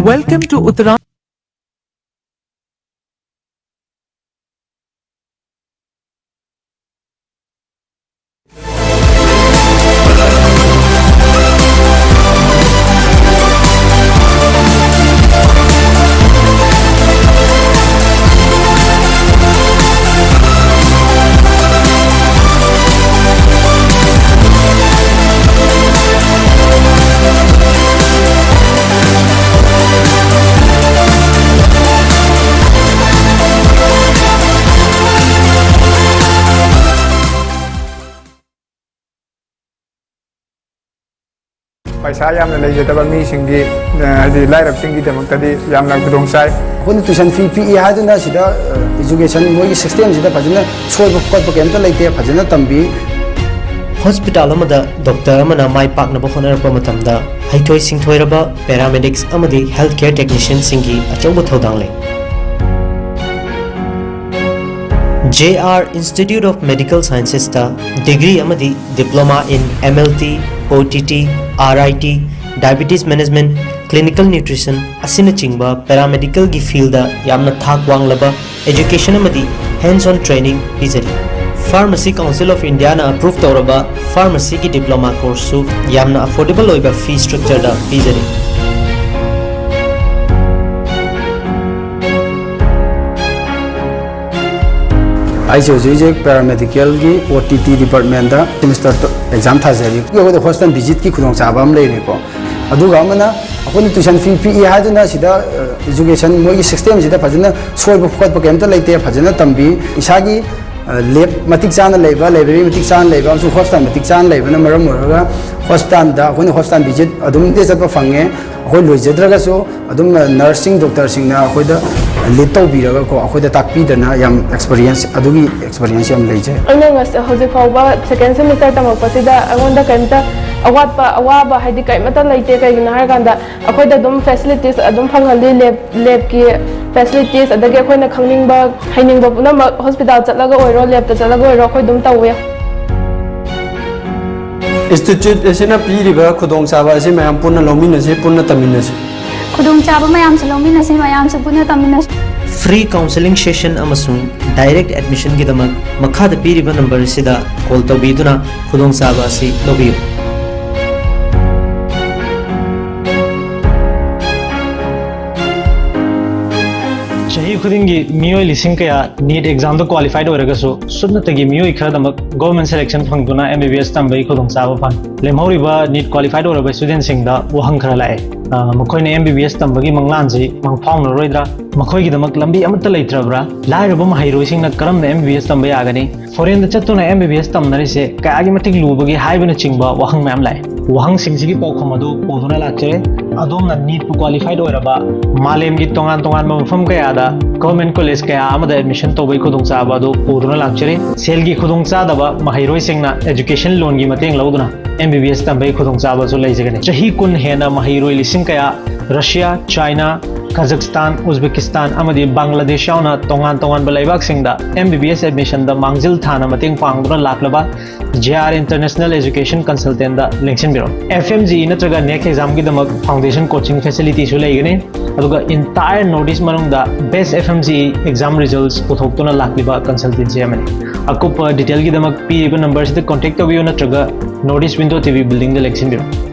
S8: Welcome to Uttarakhand.
S9: पैसा यामना लेजदबा मी सिंगी हदि लाइरब सिंगी दमक्तदि यामना खुदों साइ
S2: कोन ट्यूशन फी पी हादना सिदा एजुकेशन मोई सिस्टम सिदा फजना सोइब खत केम त लेते फजना तंबी
S10: hospital amada doctor amana mai pakna ba khonarpa matamda haithoi singthoiraba paramedics amadi healthcare technician singi achauba thodang le JR Institute of Medical Sciences ta degree amadi diploma in MLT OTT RIT diabetes management clinical nutrition asina chingba paramedical gi field da yamna thak wanglaba education amadi hands on training izari Pharmacy Council of India na approved tauraba pharmacy ki diploma course su yamna affordable oiba fee structure da izari
S2: आईसीओजी पैरामेडिकल की OTT डिपार्टमेंट दा सेमेस्टर एग्जाम थाजरी यो हॉस्टल विजिट की खुदों चाबा लेको अदुगा मना अखोनी ट्यूशन फी पी हादना सिदा एजुकेशन मोई सिस्टम सिदा फजना सोइब खत केम त लेते फजना तंबी इसागी लेब मतिक चान लेबा लाइब्रेरी मतिक चान लेबा सु हॉस्टल मतिक चान लेबा न मरम मोरगा हॉस्टल दा अखोनी हॉस्टल विजिट अदुम दे चत फंगे अखोय लोइजद्रगा सो अदुम नर्सिंग डॉक्टर सिंग ना अखोयदा लीड तौबीरगा को अखोयदा ताकपीदना याम एक्सपीरियंस अदुगी एक्सपीरियंस याम लेजे
S11: अना हौजे फाउबा सेकेंड सेमेस्टर तमकपसिदा अगोंदा कैमता अवात अवाबा हाइदि कैमता लेते कैगिना हारगांदा अखोयदा दुम फैसिलिटीज अदुम फंगली लेब की फैसिलिटीज अदगे अखोयना खंगनिंगबा हाइनिंगबा पुना हॉस्पिटल चलगा ओइरो लेब त चलगा ओइरो अखोय दुम तौवे
S12: इंस्टीट्यूट एसेना पीरिबा खुदोंग चाबा एसे मयाम पुना लोमिनसे पुना तमिनसे
S13: खुदोंग चाबा मयाम से लोमिनसे मयाम से पुना तमिनसे
S10: free counseling session amasung direct admission gi damak makha da piriba number sida call tobiduna khudong saba si lobiyu
S14: chahi khudingi miyoi lising kaya NEET exam da qualified oiragasu sunnatagi miyoi khadam government selection phangduna MBBS tambai khudong saba phang lemhoriba NEET qualified oiraba student sing da wahang khara lae makhoi ne MBBS tambagi manglan ji mangphang roidra makhoi gi damak lambi amata leitrabra lairaba mahairoi sing na karam na MBBS tambai agani foreign da chatuna MBBS tamnari se kayagi matik lubagi haibana chingba wahang mam lae wahang sing sigi pawkham adu poduna lakche adom na NEET qualified oiraba malem gi tongan tongan mafam kaya da government college kaya amada admission tobai khudong chaba adu poduna lakche sel gi khudong chadaba mahairoi sing na education loan gi mateng lauduna MBBS tambai khudong chaba so leijagani chahi kun hena mahairoi lising kaya Russia China Kazakhstan, Uzbekistan, amadi Bangladesh yauna tongan balaibak singda MBBS admission da mangjil thana mating pangduna laklaba JR International Education Consultant da lengsin biro. FMG natraga next exam ki damak foundation coaching facility su laigani. Aduga entire notice manung da best FMG exam results puthokuna lakliba consultancy amani. Akup detail ki damak pi number se contact tabiyo natraga notice window TV building da lengsin biro.